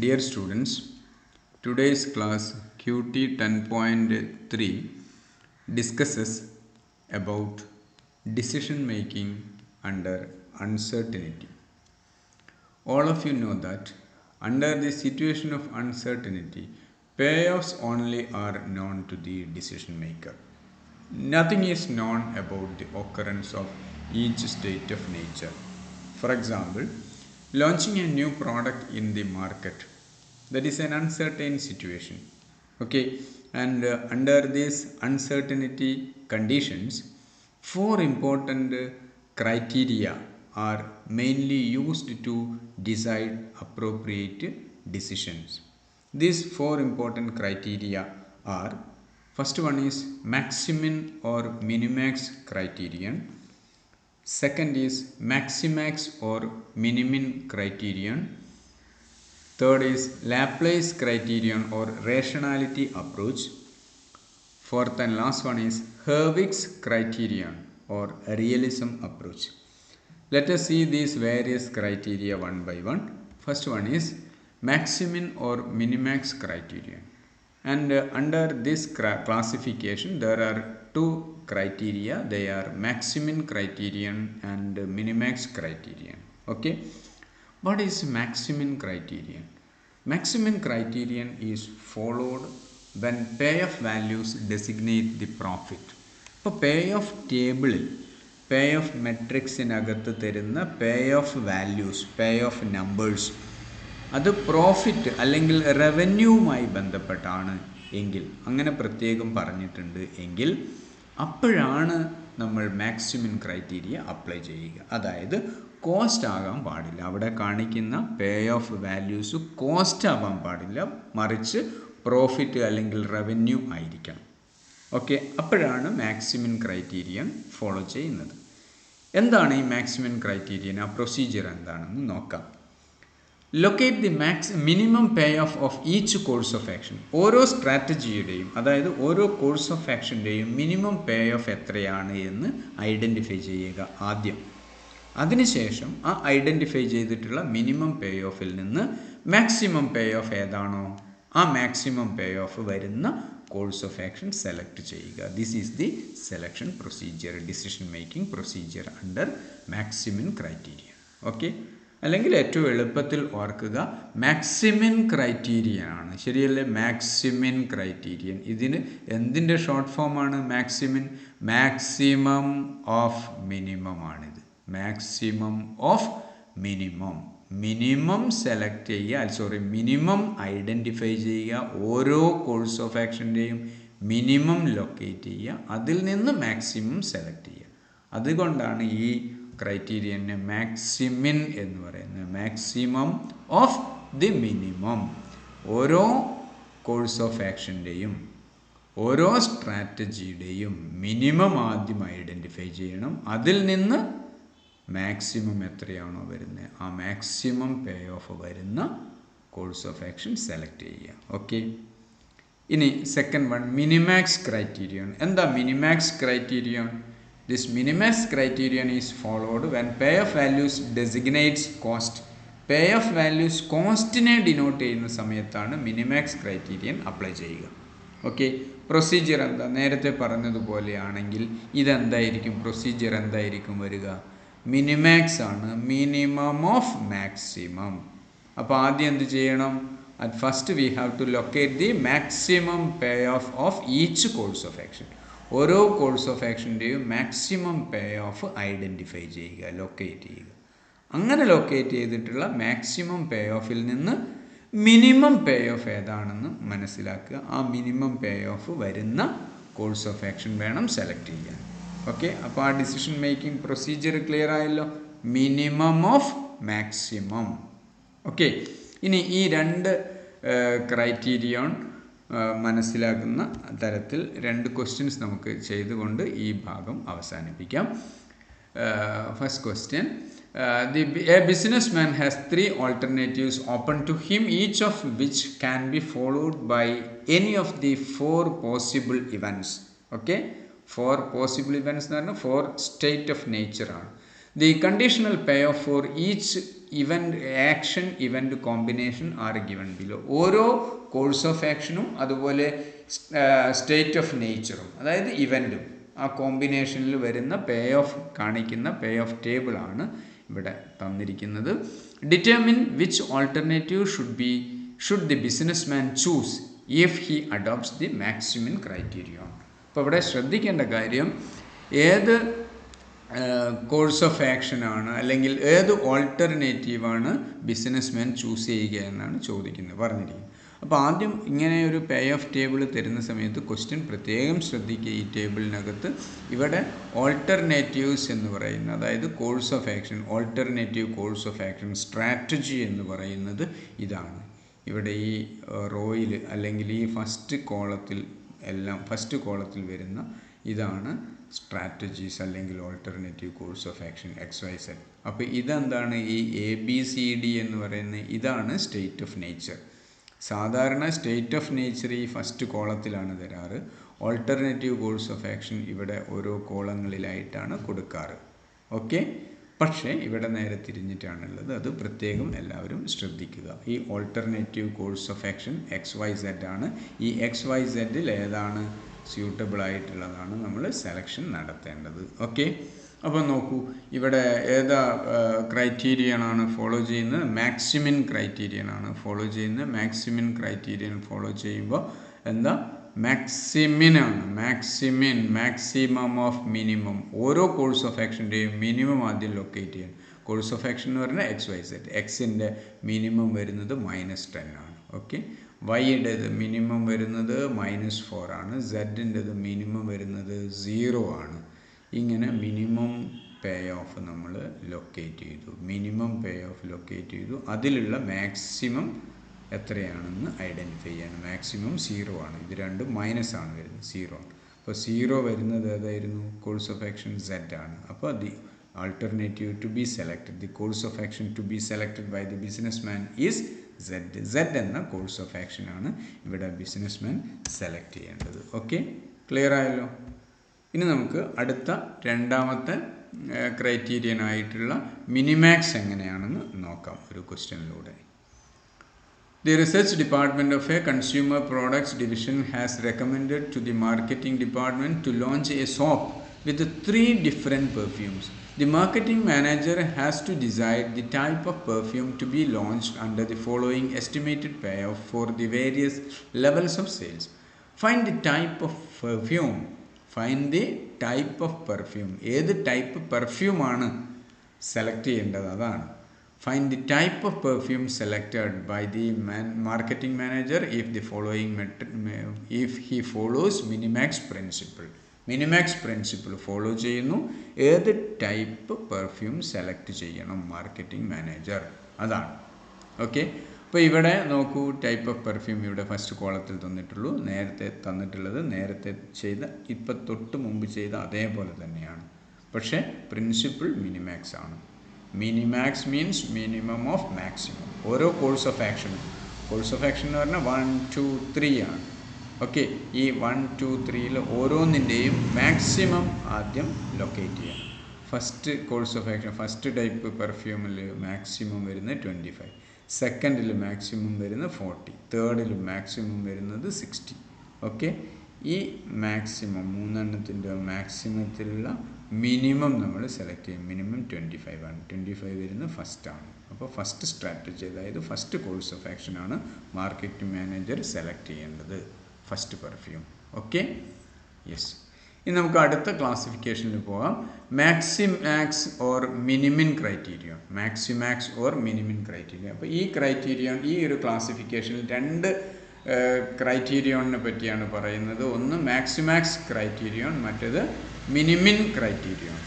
Dear students, today's class QT 10.3 discusses about decision making under uncertainty. All of you know that under the situation of uncertainty, payoffs only are known to the decision maker. Nothing is known about the occurrence of each state of nature. For example, launching a new product in the market, that is an uncertain situation. Okay, and under these uncertainty conditions, four important criteria are mainly used to decide appropriate decisions. These four important criteria are: first one is maximin or minimax criterion. Second is maximax or minimin criterion. Third is Laplace criterion or rationality approach. Fourth and last one is Herwig's criterion or realism approach. Let us see these various criteria one by one. First one is maximin or minimax criterion. And under this classification, there are two criteria. They are maximin criterion and minimax criterion. Okay. What is maximin criterion? Maximin criterion is followed when payoff values designate the profit. ഇപ്പോൾ payoff ടേബിളിൽ payoff മെട്രിക്സിനകത്ത് തരുന്ന payoff values, payoff numbers അത് profit അല്ലെങ്കിൽ റവന്യൂവുമായി ബന്ധപ്പെട്ടാണ് എങ്കിൽ, അങ്ങനെ പ്രത്യേകം പറഞ്ഞിട്ടുണ്ട് എങ്കിൽ, അപ്പോഴാണ് നമ്മൾ മാക്സിമം ക്രൈറ്റീരിയ അപ്ലൈ ചെയ്യുക. അതായത് കോസ്റ്റ് ആകാൻ പാടില്ല, അവിടെ കാണിക്കുന്ന പേ ഓഫ് വാല്യൂസ് കോസ്റ്റ് ആവാൻ പാടില്ല, മറിച്ച് പ്രോഫിറ്റ് അല്ലെങ്കിൽ റവന്യൂ ആയിരിക്കണം. ഓക്കെ, അപ്പോഴാണ് മാക്സിമം ക്രൈറ്റീരിയൻ ഫോളോ ചെയ്യുന്നത്. എന്താണ് ഈ മാക്സിമം ക്രൈറ്റീരിയൻ? ആ പ്രൊസീജിയർ എന്താണെന്ന് നോക്കാം. Locate the minimum payoff each course of action. ഓരോ സ്ട്രാറ്റജിയുടെയും, അതായത് ഓരോ കോഴ്സ് ഓഫ് ആക്ഷൻ്റെയും മിനിമം പേ ഓഫ് എത്രയാണ് എന്ന് ഐഡൻറ്റിഫൈ ചെയ്യുക ആദ്യം. അതിനുശേഷം ആ ഐഡൻറ്റിഫൈ ചെയ്തിട്ടുള്ള മിനിമം പേ ഓഫിൽ നിന്ന് മാക്സിമം പേ ഓഫ് ഏതാണോ ആ മാക്സിമം പേ ഓഫ് വരുന്ന കോഴ്സ് ഓഫ് ആക്ഷൻ സെലക്ട് ചെയ്യുക. This is the selection procedure, decision making procedure under maximin criterion. Okay, അല്ലെങ്കിൽ ഏറ്റവും എളുപ്പത്തിൽ ഓർക്കുക, മാക്സിമം ക്രൈറ്റീരിയൻ ആണ്. ശരിയല്ലേ? Maximin criterion. ഇതിന് എന്തിൻ്റെ ഷോർട്ട് ഫോമാണ് മാക്സിമം? മാക്സിമം ഓഫ് മിനിമം ആണിത്. Maximum of minimum. Minimum select ചെയ്യുക, മിനിമം ഐഡൻറ്റിഫൈ ചെയ്യുക, ഓരോ കോഴ്സ് ഓഫ് ആക്ഷൻ്റെയും മിനിമം ലൊക്കേറ്റ് ചെയ്യുക, അതിൽ നിന്ന് മാക്സിമം സെലക്ട് ചെയ്യുക. അതുകൊണ്ടാണ് ഈ ക്രൈറ്റീരിയനെ മാക്സിമിൻ എന്ന് പറയുന്നത്. Maximum of the minimum. ഓരോ കോഴ്സ് ഓഫ് ആക്ഷൻ്റെയും ഓരോ സ്ട്രാറ്റജിയുടെയും മിനിമം ആദ്യം ഐഡൻറ്റിഫൈ ചെയ്യണം, അതിൽ നിന്ന് മാക്സിമം എത്രയാണോ വരുന്നത് ആ മാക്സിമം പേ ഓഫ് വരുന്ന കോഴ്സ് ഓഫ് ആക്ഷൻ സെലക്ട് ചെയ്യുക. ഓക്കെ, ഇനി സെക്കൻഡ് വൺ മിനിമാക്സ് ക്രൈറ്റീരിയൻ. എന്താ minimax criterion? This minimax criterion is followed when payoff values designates cost. Payoff values കോസ്റ്റിനെ ഡിനോട്ട് ചെയ്യുന്ന സമയത്താണ് മിനിമാക്സ് ക്രൈറ്റീരിയൻ അപ്ലൈ ചെയ്യുക. ഓക്കെ, പ്രൊസീജിയർ എന്താ? നേരത്തെ പറഞ്ഞതുപോലെയാണെങ്കിൽ ഇതെന്തായിരിക്കും? പ്രൊസീജിയർ എന്തായിരിക്കും വരിക? മിനിമാക്സ് ആണ്, മിനിമം ഓഫ് മാക്സിമം. അപ്പോൾ ആദ്യം എന്ത് ചെയ്യണം? At first we have to locate the maximum payoff each course of action. ഓരോ കോഴ്സ് ഓഫ് ആക്ഷൻ്റെയും മാക്സിമം പേ ഓഫ് ഐഡൻറ്റിഫൈ ചെയ്യുക, ലൊക്കേറ്റ് ചെയ്യുക. അങ്ങനെ ലൊക്കേറ്റ് ചെയ്തിട്ടുള്ള മാക്സിമം പേ ഓഫിൽ നിന്ന് മിനിമം പേ ഓഫ് ഏതാണെന്ന് മനസ്സിലാക്കുക. ആ മിനിമം പേ ഓഫ് വരുന്ന കോഴ്സ് ഓഫ് ആക്ഷൻ വേണം സെലക്ട് ചെയ്യാൻ. ഓക്കെ, അപ്പോൾ ആ ഡിസിഷൻ മേക്കിംഗ് പ്രൊസീജിയർ ക്ലിയർ ആയല്ലോ. Minimum of maximum. ഓക്കെ, ഇനി ഈ രണ്ട് ക്രൈറ്റീരിയൻ മനസ്സിലാക്കുന്ന തരത്തിൽ രണ്ട് ക്വസ്റ്റ്യൻസ് നമുക്ക് ചെയ്തുകൊണ്ട് ഈ ഭാഗം അവസാനിപ്പിക്കാം. First question, A businessman has 3 alternatives open to him, each of which can be followed by any of the 4 possible events. Okay, 4 possible events എന്ന് പറഞ്ഞാൽ 4 state of nature ആണ്. The conditional payoff for each event action event combination are given below. ഓരോ course of ആക്ഷനും അതുപോലെ state of നേച്ചറും അതായത് ഇവൻറ്റും ആ കോമ്പിനേഷനിൽ വരുന്ന പേ ഓഫ് കാണിക്കുന്ന പേ ഓഫ് ടേബിളാണ് ഇവിടെ തന്നിരിക്കുന്നത്. Determine which alternative should the business man choose if he adopts the maximum criterion. അപ്പോൾ ഇവിടെ ശ്രദ്ധിക്കേണ്ട കാര്യം ഏത് കോഴ്സ് ഓഫ് ആക്ഷനാണ് അല്ലെങ്കിൽ ഏത് ഓൾട്ടർനേറ്റീവാണ് ബിസിനസ്മാൻ ചൂസ് ചെയ്യുക എന്നാണ് പറഞ്ഞിരിക്കുന്നത്. അപ്പോൾ ആദ്യം ഇങ്ങനെ ഒരു പേ ഓഫ് ടേബിൾ തരുന്ന സമയത്ത് ക്വസ്റ്റ്യൻ പ്രത്യേകം ശ്രദ്ധിക്കുക. ഈ ടേബിളിനകത്ത് ഇവിടെ ഓൾട്ടർനേറ്റീവ്സ് എന്ന് പറയുന്ന അതായത് course of action, alternative course of action strategy എന്ന് പറയുന്നത് ഇതാണ്. ഇവിടെ ഈ റോയിൽ അല്ലെങ്കിൽ ഈ ഫസ്റ്റ് കോളത്തിൽ വരുന്ന ഇതാണ് സ്ട്രാറ്റജീസ് അല്ലെങ്കിൽ alternative course of action XYZ. അപ്പോൾ ഇതെന്താണ് ഈ ABCD എന്ന് പറയുന്നത്? ഇതാണ് സ്റ്റേറ്റ് ഓഫ് നേച്ചർ. സാധാരണ സ്റ്റേറ്റ് ഓഫ് നേച്ചർ ഈ ഫസ്റ്റ് കോളത്തിലാണ് തരാറ്. ഓൾട്ടർനേറ്റീവ് കോഴ്സ് ഓഫ് ആക്ഷൻ ഇവിടെ ഓരോ കോളങ്ങളിലായിട്ടാണ് കൊടുക്കാറ്. ഓക്കെ, പക്ഷേ ഇവിടെ നേരെ തിരിഞ്ഞിട്ടാണുള്ളത്. അത് പ്രത്യേകം എല്ലാവരും ശ്രദ്ധിക്കുക. ഈ alternative course of action XYZ ആണ്. ഈ XYZൽ ഏതാണ് സ്യൂട്ടബിൾ ആയിട്ടുള്ളതാണ് നമ്മൾ സെലക്ഷൻ നടത്തേണ്ടത്. ഓക്കെ, അപ്പോൾ നോക്കൂ, ഇവിടെ ഏതാ ക്രൈറ്റീരിയനാണ് ഫോളോ ചെയ്യുന്നത്? മാക്സിമം ക്രൈറ്റീരിയനാണ് ഫോളോ ചെയ്യുന്നത്. മാക്സിമം ക്രൈറ്റീരിയൻ ഫോളോ ചെയ്യുമ്പോൾ എന്താ? മാക്സിമിനാണ്. Maximum of minimum. ഓരോ കോഴ്സ് ഓഫ് ആക്ഷൻ്റെയും മിനിമം ആദ്യം ലൊക്കേറ്റ് ചെയ്യാൻ. കോഴ്സ് ഓഫ് ആക്ഷൻ എന്ന് പറഞ്ഞാൽ XYZ. എക്സിൻ്റെ മിനിമം വരുന്നത് -10 ആണ്. ഓക്കെ, വൈയുടേത് മിനിമം വരുന്നത് -4 ആണ്. സെഡിൻ്റെത് മിനിമം വരുന്നത് 0 ആണ്. ഇങ്ങനെ മിനിമം പേ ഓഫ് നമ്മൾ ലൊക്കേറ്റ് ചെയ്തു. അതിലുള്ള മാക്സിമം എത്രയാണെന്ന് ഐഡൻറ്റിഫൈ ചെയ്യണം. മാക്സിമം 0 ആണ്. ഇത് രണ്ടും മൈനസ് ആണ് വരുന്നത്, 0 ആണ്. അപ്പോൾ 0 വരുന്നത് ഏതായിരുന്നു? കോഴ്സ് ഓഫ് ആക്ഷൻ Z ആണ്. അപ്പോൾ the alternative to be selected, the course of action to be selected by the businessman is Z എന്ന കോഴ്സ് ഓഫ് ആക്ഷൻ ആണ് ഇവിടെ ബിസിനസ്മാൻ സെലക്ട് ചെയ്യേണ്ടത്. ഓക്കെ, ക്ലിയർ ആയല്ലോ? ഇനി നമുക്ക് അടുത്ത രണ്ടാമത്തെ ക്രൈറ്റീരിയൻ ആയിട്ടുള്ള മിനിമാക്സ് എങ്ങനെയാണെന്ന് നോക്കാം ഒരു ക്വസ്റ്റ്യനിലൂടെ. The research department of a consumer products division has recommended to the marketing department to launch a soap with 3 different perfumes. The marketing manager has to decide the type of perfume to be launched under the following estimated payoff for the various levels of sales. Find the type of perfume. ഏത് type perfume ആണ് select ചെയ്യേണ്ടത് അതാണ്. Find the type of perfume selected by the marketing manager if he follows Minimax principle. Minimax principle follow ചെയ്യുന്നു. ഏത് type perfume select ചെയ്യണം marketing manager, അതാണ്. Okay, അപ്പോൾ ഇവിടെ നോക്കൂ, ടൈപ്പ് ഓഫ് പെർഫ്യൂം ഇവിടെ ഫസ്റ്റ് കോളത്തിൽ തന്നിട്ടുള്ളൂ. നേരത്തെ ചെയ്ത ഇപ്പം തൊട്ട് മുമ്പ് ചെയ്ത അതേപോലെ തന്നെയാണ്. പക്ഷേ പ്രിൻസിപ്പിൾ മിനിമാക്സ് ആണ്. Minimax means minimum of maximum. ഓരോ കോഴ്സ് ഓഫ് ആക്ഷൻ എന്ന് പറഞ്ഞാൽ 1, 2, 3 ആണ്. ഓക്കെ, ഈ 1, 2, 3 ഓരോന്നിൻ്റെയും മാക്സിമം ആദ്യം ലൊക്കേറ്റ് ചെയ്യണം. First course of action first type പെർഫ്യൂമിൽ മാക്സിമം വരുന്നത് 25, സെക്കൻഡിൽ മാക്സിമം വരുന്നത് 40, തേർഡിൽ മാക്സിമം വരുന്നത് 60. ഓക്കെ, ഈ മാക്സിമം മൂന്നെണ്ണത്തിൻ്റെ മാക്സിമത്തിലുള്ള മിനിമം നമ്മൾ സെലക്ട് ചെയ്യും. മിനിമം 25 ആണ്. 25 വരുന്നത് ഫസ്റ്റാണ്. അപ്പോൾ ഫസ്റ്റ് സ്ട്രാറ്റജി അതായത് ഫസ്റ്റ് കോഴ്സ് ഓഫ് ആക്ഷനാണ് മാർക്കറ്റിംഗ് മാനേജർ സെലക്ട് ചെയ്യേണ്ടത്, ഫസ്റ്റ് പെർഫ്യൂം. Okay, yes. ഇനി നമുക്ക് അടുത്ത ക്ലാസിഫിക്കേഷനിൽ പോകാം. Maximax or minimin criterion. അപ്പോൾ ഈ ഒരു ക്ലാസിഫിക്കേഷനിൽ 2 ക്രൈറ്റീരിയോണിനെ പറ്റിയാണ് പറയുന്നത്. ഒന്ന് മാക്സിമാക്സ് ക്രൈറ്റീരിയോൺ, മറ്റേത് minimin criterion.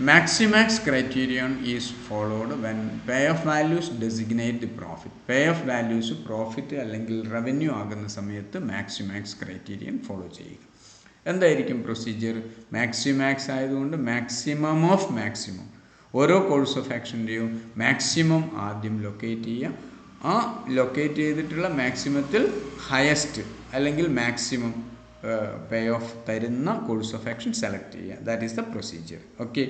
Maximax criterion is followed when payoff values designate the profit. Payoff values profit അല്ലെങ്കിൽ റവന്യൂ ആകുന്ന സമയത്ത് മാക്സിമാക്സ് ക്രൈറ്റീരിയൻ ഫോളോ ചെയ്യുക. എന്തായിരിക്കും പ്രൊസീജിയർ? മാക്സിമാക്സ് ആയതുകൊണ്ട് മാക്സിമം ഓഫ് മാക്സിമം. ഓരോ കോഴ്സ് ഓഫ് ആക്ഷൻ്റെയും മാക്സിമം ആദ്യം ലൊക്കേറ്റ് ചെയ്യുക. ആ ലൊക്കേറ്റ് ചെയ്തിട്ടുള്ള മാക്സിമത്തിൽ ഹയസ്റ്റ് അല്ലെങ്കിൽ മാക്സിമം പേ ഓഫ് തരുന്ന കോഴ്സ് ഓഫ് ആക്ഷൻ സെലക്ട് ചെയ്യുക. That is the procedure. Okay,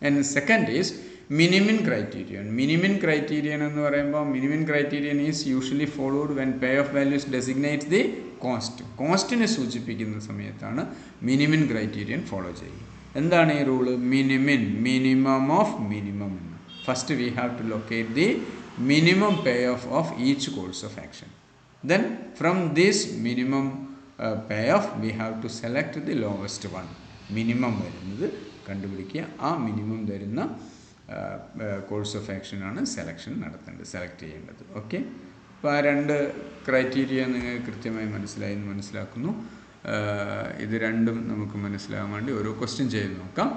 and second is Minimum criterion. Minimum criterion എന്ന് പറയുമ്പോൾ minimum criterion is usually followed when pair of values designates the cost. കോസ്റ്റിനെ സൂചിപ്പിക്കുന്ന സമയത്താണ് minimum criterion follow ചെയ്യുക. എന്താണ് ഈ rule? minimum of minimum. First we have to locate the minimum payoff of each course of action. Then from this minimum payoff we have to select the lowest one. Minimum വരുന്നത് കണ്ടുപിടിക്കുക. ആ minimum തരുന്ന course of action ആണ് selection നടത്തേണ്ടത്, select ചെയ്യേണ്ടത്. Okay, അപ്പോൾ ആ രണ്ട് ക്രൈറ്റീരിയ നിങ്ങൾക്ക് കൃത്യമായി മനസ്സിലായി എന്ന് മനസ്സിലാക്കുന്നു. ഇത് രണ്ടും നമുക്ക് മനസ്സിലാകാൻ വേണ്ടി ഓരോ ക്വസ്റ്റ്യൻ ചെയ്ത് നോക്കാം.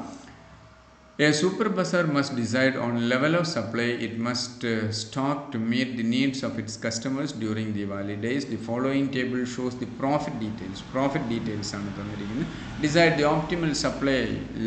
A super bazaar must decide on level of supply it must stock to meet the needs of its customers during Diwali days. The following table shows the profit details. Profit details ആണ് തന്നിരിക്കുന്നത്. Decide the optimal supply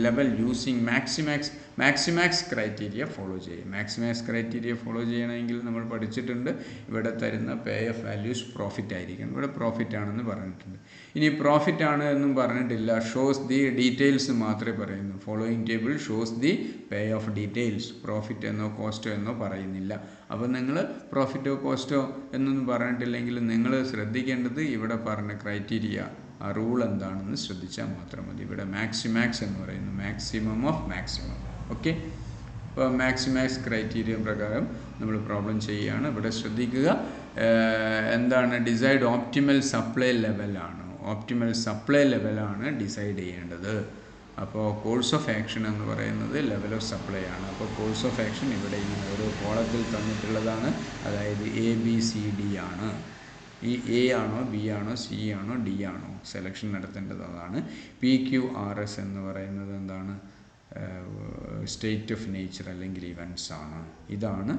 level using Maximax criteria follow ചെയ്യുക. Maximax criteria follow ചെയ്യണമെങ്കിൽ നമ്മൾ പഠിച്ചിട്ടുണ്ട്, ഇവിടെ തരുന്ന പേ of values profit ആയിരിക്കണം. ഇവിടെ പ്രോഫിറ്റ് ആണെന്ന് പറഞ്ഞിട്ടുണ്ട്. ഇനി പ്രോഫിറ്റ് ആണ് എന്നും പറഞ്ഞിട്ടില്ല, ഷോസ് ദി ഡീറ്റെയിൽസ് മാത്രമേ പറയുന്നു. Following table shows the pay of details. Profit എന്നോ കോസ്റ്റോ എന്നോ പറയുന്നില്ല. അപ്പോൾ നിങ്ങൾ പ്രോഫിറ്റോ കോസ്റ്റോ എന്നൊന്നും പറഞ്ഞിട്ടില്ലെങ്കിൽ നിങ്ങൾ ശ്രദ്ധിക്കേണ്ടത് ഇവിടെ പറഞ്ഞ ക്രൈറ്റീരിയ, ആ റൂൾ എന്താണെന്ന് ശ്രദ്ധിച്ചാൽ മാത്രം മതി. ഇവിടെ മാക്സിമാക്സ് എന്ന് പറയുന്നു, മാക്സിമം ഓഫ് മാക്സിമം. ഓക്കെ, അപ്പോൾ മാക്സിമാക്സ് ക്രൈറ്റീരിയ പ്രകാരം നമ്മൾ പ്രോബ്ലം ചെയ്യുകയാണ്. ഇവിടെ ശ്രദ്ധിക്കുക, എന്താണ് ഡിസൈഡ് ഓപ്റ്റിമൽ സപ്ലൈ ലെവലാണ്. ഓപ്റ്റിമൽ സപ്ലൈ ലെവലാണ് ഡിസൈഡ് ചെയ്യേണ്ടത്. അപ്പോൾ കോഴ്സ് ഓഫ് ആക്ഷൻ എന്ന് പറയുന്നത് ലെവൽ ഓഫ് സപ്ലൈ ആണ്. അപ്പോൾ കോഴ്സ് ഓഫ് ആക്ഷൻ ഇവിടെ ഇങ്ങനെ ഓരോ കോളത്തിൽ തന്നിട്ടുള്ളതാണ്. അതായത് ABCD ആണ്. ഈ A ആണോ B ആണോ C ആണോ D ആണോ സെലക്ഷൻ നടത്തേണ്ടത് അതാണ്. PQRS എന്ന് പറയുന്നത് എന്താണ്? സ്റ്റേറ്റ് ഓഫ് നേച്ചർ അല്ലെങ്കിൽ ഇവൻറ്റ്സ് ആണ്. ഇതാണ്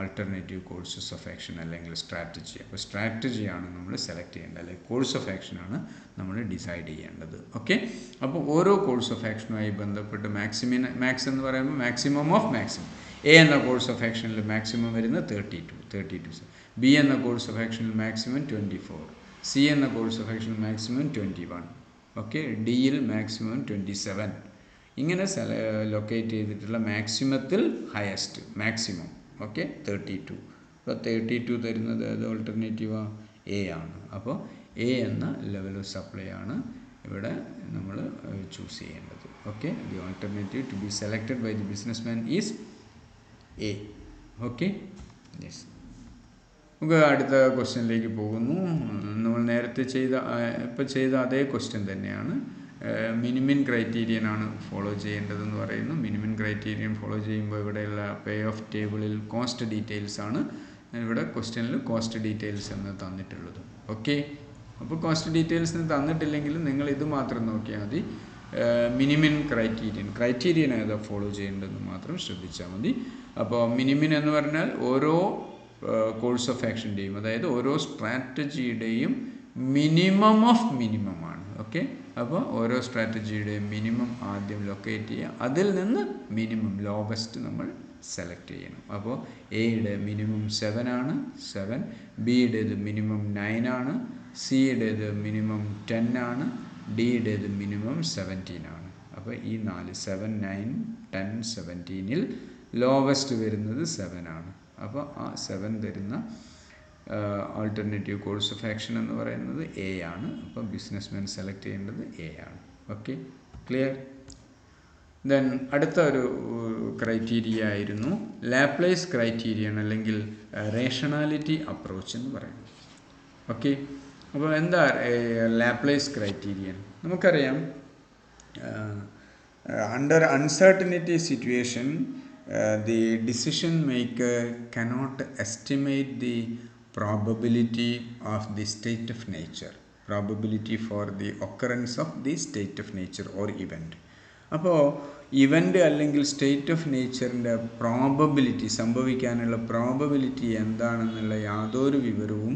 ആൾട്ടർനേറ്റീവ് കോഴ്സസ് ഓഫ് ആക്ഷൻ അല്ലെങ്കിൽ സ്ട്രാറ്റജി. അപ്പോൾ സ്ട്രാറ്റജിയാണ് നമ്മൾ സെലക്ട് ചെയ്യേണ്ടത്, അല്ലെങ്കിൽ കോഴ്സ് ഓഫ് ആക്ഷനാണ് നമ്മൾ ഡിസൈഡ് ചെയ്യേണ്ടത്. ഓക്കെ, അപ്പോൾ ഓരോ കോഴ്സ് ഓഫ് ആക്ഷനുമായി ബന്ധപ്പെട്ട് മാക്സ് എന്ന് പറയുമ്പോൾ മാക്സിമം ഓഫ് മാക്സിമം. A എന്ന കോഴ്സ് ഓഫ് ആക്ഷനിൽ മാക്സിമം വരുന്നത് 32. B എന്ന കോഴ്സ് ഓഫ് ആക്ഷനിൽ മാക്സിമം 24. C എന്ന കോഴ്സ് ഓഫ് ആക്ഷനിൽ മാക്സിമം 21. ഓക്കെ, ഡിയിൽ മാക്സിമം 27. ഇങ്ങനെ ലൊക്കേറ്റ് ചെയ്തിട്ടുള്ള മാക്സിമത്തിൽ ഹയസ്റ്റ് മാക്സിമം. ഓക്കെ, 32. അപ്പോൾ 32 തരുന്നത് ഏത് ഓൾട്ടർനേറ്റീവാണ്? A ആണ്. അപ്പോൾ A എന്ന ലെവൽ ഓഫ് സപ്ലൈ ആണ് ഇവിടെ നമ്മൾ ചൂസ് ചെയ്യേണ്ടത്. Okay, the alternative to be selected by the businessman is A. Okay, yes. നമുക്ക് അടുത്ത ക്വസ്റ്റ്യനിലേക്ക് പോകുന്നു. നമ്മൾ നേരത്തെ ചെയ്ത അതേ ക്വസ്റ്റ്യൻ തന്നെയാണ്. മിനിമം ക്രൈറ്റീരിയനാണ് ഫോളോ ചെയ്യേണ്ടതെന്ന് പറയുന്നു. മിനിമം ക്രൈറ്റീരിയൻ ഫോളോ ചെയ്യുമ്പോൾ ഇവിടെയുള്ള പേ ഓഫ് ടേബിളിൽ കോസ്റ്റ് ഡീറ്റെയിൽസ് ആണ്. ഇവിടെ ക്വസ്റ്റ്യനിൽ കോസ്റ്റ് ഡീറ്റെയിൽസ് എന്ന് തന്നിട്ടുള്ളത്. ഓക്കെ, അപ്പോൾ കോസ്റ്റ് ഡീറ്റെയിൽസ് തന്നിട്ടില്ലെങ്കിൽ നിങ്ങൾ ഇത് മാത്രം നോക്കിയാൽ മതി. മിനിമം ക്രൈറ്റീരിയൻ ഏതാ ഫോളോ ചെയ്യേണ്ടതെന്ന് മാത്രം ശ്രദ്ധിച്ചാൽ മതി. അപ്പോൾ മിനിമം എന്ന് പറഞ്ഞാൽ ഓരോ കോഴ്സ് ഓഫ് ആക്ഷൻ്റെയും, അതായത് ഓരോ സ്ട്രാറ്റജിയുടെയും മിനിമം ഓഫ് മിനിമം ആണ്. ഓക്കെ, അപ്പോൾ ഓരോ സ്ട്രാറ്റജിയുടെയും മിനിമം ആദ്യം ലൊക്കേറ്റ് ചെയ്യുക, അതിൽ നിന്ന് മിനിമം ലോവസ്റ്റ് നമ്മൾ സെലക്ട് ചെയ്യണം. അപ്പോൾ എയുടെ മിനിമം 7 ആണ്, 7. ബിയുടേത് മിനിമം 9 ആണ്, സിയുടേത് മിനിമം 10 ആണ്, ഡിയുടേത് മിനിമം 17 ആണ്. അപ്പോൾ ഈ 4 7 9 10 17ൽ ലോവസ്റ്റ് വരുന്നത് 7 ആണ്. അപ്പോൾ ആ 7 തരുന്ന ആൾട്ടർനേറ്റീവ് കോഴ്സ് ഓഫ് ആക്ഷൻ എന്ന് പറയുന്നത് A ആണ്. അപ്പോൾ ബിസിനസ്മാൻ സെലക്ട് ചെയ്യേണ്ടത് A ആണ്. Okay, clear. ദെൻ അടുത്ത ഒരു ക്രൈറ്റീരിയ ആയിരുന്നു ലാപ്ലേസ് ക്രൈറ്റീരിയൻ അല്ലെങ്കിൽ റേഷണാലിറ്റി അപ്രോച്ച് എന്ന് പറയുന്നത്. ഓക്കെ, അപ്പോൾ എന്താ ലാപ്ലേസ് ക്രൈറ്റീരിയൻ? നമുക്കറിയാം, under uncertainty situation the decision maker cannot estimate the probability of the state of nature, probability for the occurrence of the state of nature or event. അപ്പോൾ event അല്ലെങ്കിൽ state of നേച്ചറിൻ്റെ probability, സംഭവിക്കാനുള്ള probability എന്താണെന്നുള്ള യാതൊരു വിവരവും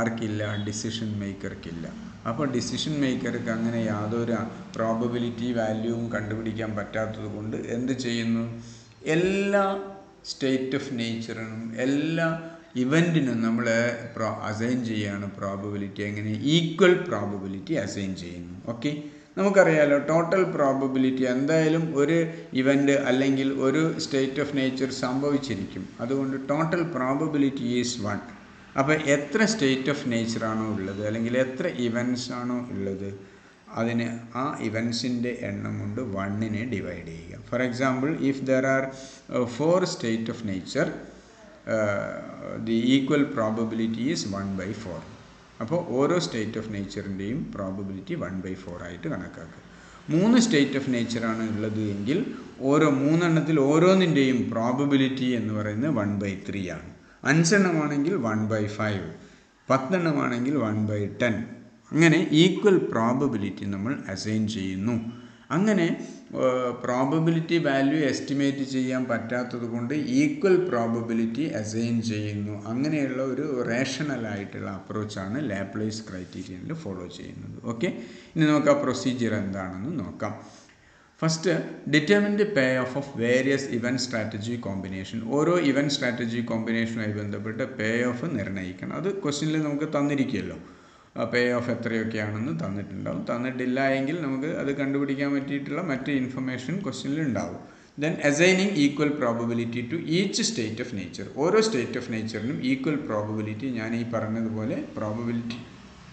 ആർക്കില്ല? Decision മേക്കർക്കില്ല. അപ്പോൾ decision മേക്കർക്ക് അങ്ങനെ യാതൊരു probability വാല്യൂവും കണ്ടുപിടിക്കാൻ പറ്റാത്തത് കൊണ്ട് എന്ത് ചെയ്യുന്നു? എല്ലാ സ്റ്റേറ്റ് ഓഫ് നേച്ചറിനും എല്ലാ ഇവൻറ്റിനും നമ്മൾ അസൈൻ ചെയ്യുകയാണ് പ്രോബബിലിറ്റി. എങ്ങനെ? ഈക്വൽ പ്രോബബിലിറ്റി അസൈൻ ചെയ്യുന്നു. ഓക്കെ, നമുക്കറിയാലോ ടോട്ടൽ പ്രോബബിലിറ്റി എന്തായാലും ഒരു ഇവൻ്റ് അല്ലെങ്കിൽ ഒരു സ്റ്റേറ്റ് ഓഫ് നേച്ചർ സംഭവിച്ചിരിക്കും. അതുകൊണ്ട് ടോട്ടൽ പ്രോബബിലിറ്റി ഈസ് 1. അപ്പോൾ എത്ര സ്റ്റേറ്റ് ഓഫ് നേച്ചറാണോ ഉള്ളത് അല്ലെങ്കിൽ എത്ര ഇവൻറ്റ്സ് ആണോ ഉള്ളത് അതിന് ആ ഇവൻസിൻ്റെ എണ്ണം കൊണ്ട് 1നെ ഡിവൈഡ് ചെയ്യുക. For example, if there are 4 state of nature, the equal probability is 1/4. അപ്പോൾ ഓരോ സ്റ്റേറ്റ് ഓഫ് നേച്ചറിൻ്റെയും പ്രോബബിലിറ്റി 1/4 ആയിട്ട് കണക്കാക്കുക. 3 സ്റ്റേറ്റ് ഓഫ് നേച്ചറാണ് ഉള്ളത് എങ്കിൽ ഓരോ 3 എണ്ണത്തിൽ ഓരോന്നിൻ്റെയും പ്രോബബിലിറ്റി എന്ന് പറയുന്നത് 1/3 ആണ്. 5 എണ്ണമാണെങ്കിൽ 1/5, 10 എണ്ണമാണെങ്കിൽ 1/10. അങ്ങനെ ഈക്വൽ പ്രോബബിലിറ്റി നമ്മൾ അസൈൻ ചെയ്യുന്നു. അങ്ങനെ പ്രോബബിലിറ്റി വാല്യൂ എസ്റ്റിമേറ്റ് ചെയ്യാൻ പറ്റാത്തത് കൊണ്ട് ഈക്വൽ പ്രോബബിലിറ്റി അസൈൻ ചെയ്യുന്നു. അങ്ങനെയുള്ള ഒരു റേഷണൽ ആയിട്ടുള്ള അപ്രോച്ചാണ് ലാപ്ലേസ് ക്രൈറ്റീരിയനിൽ ഫോളോ ചെയ്യുന്നത്. ഓക്കെ, ഇനി നമുക്ക് ആ പ്രൊസീജിയർ എന്താണെന്ന് നോക്കാം. First, determine the pay of various event strategy combination. ഓരോ ഇവൻറ്റ് സ്ട്രാറ്റജി കോമ്പിനേഷനുമായി ബന്ധപ്പെട്ട് പേ ഓഫ് നിർണ്ണയിക്കണം. അത് ക്വസ്റ്റ്യനിൽ നമുക്ക് തന്നിരിക്കുമല്ലോ. പേ ഓഫ് എത്രയൊക്കെയാണെന്ന് തന്നിട്ടുണ്ടാവും. തന്നിട്ടില്ല എങ്കിൽ നമുക്ക് അത് കണ്ടുപിടിക്കാൻ പറ്റിയിട്ടുള്ള മറ്റ് ഇൻഫർമേഷൻ ക്വസ്റ്റ്യനിൽ ഉണ്ടാവും. Then assigning equal probability to each state of nature. ഓരോ സ്റ്റേറ്റ് ഓഫ് നേച്ചറിനും ഈക്വൽ പ്രോബബിലിറ്റി, ഞാൻ ഈ പറഞ്ഞതുപോലെ പ്രോബബിലിറ്റി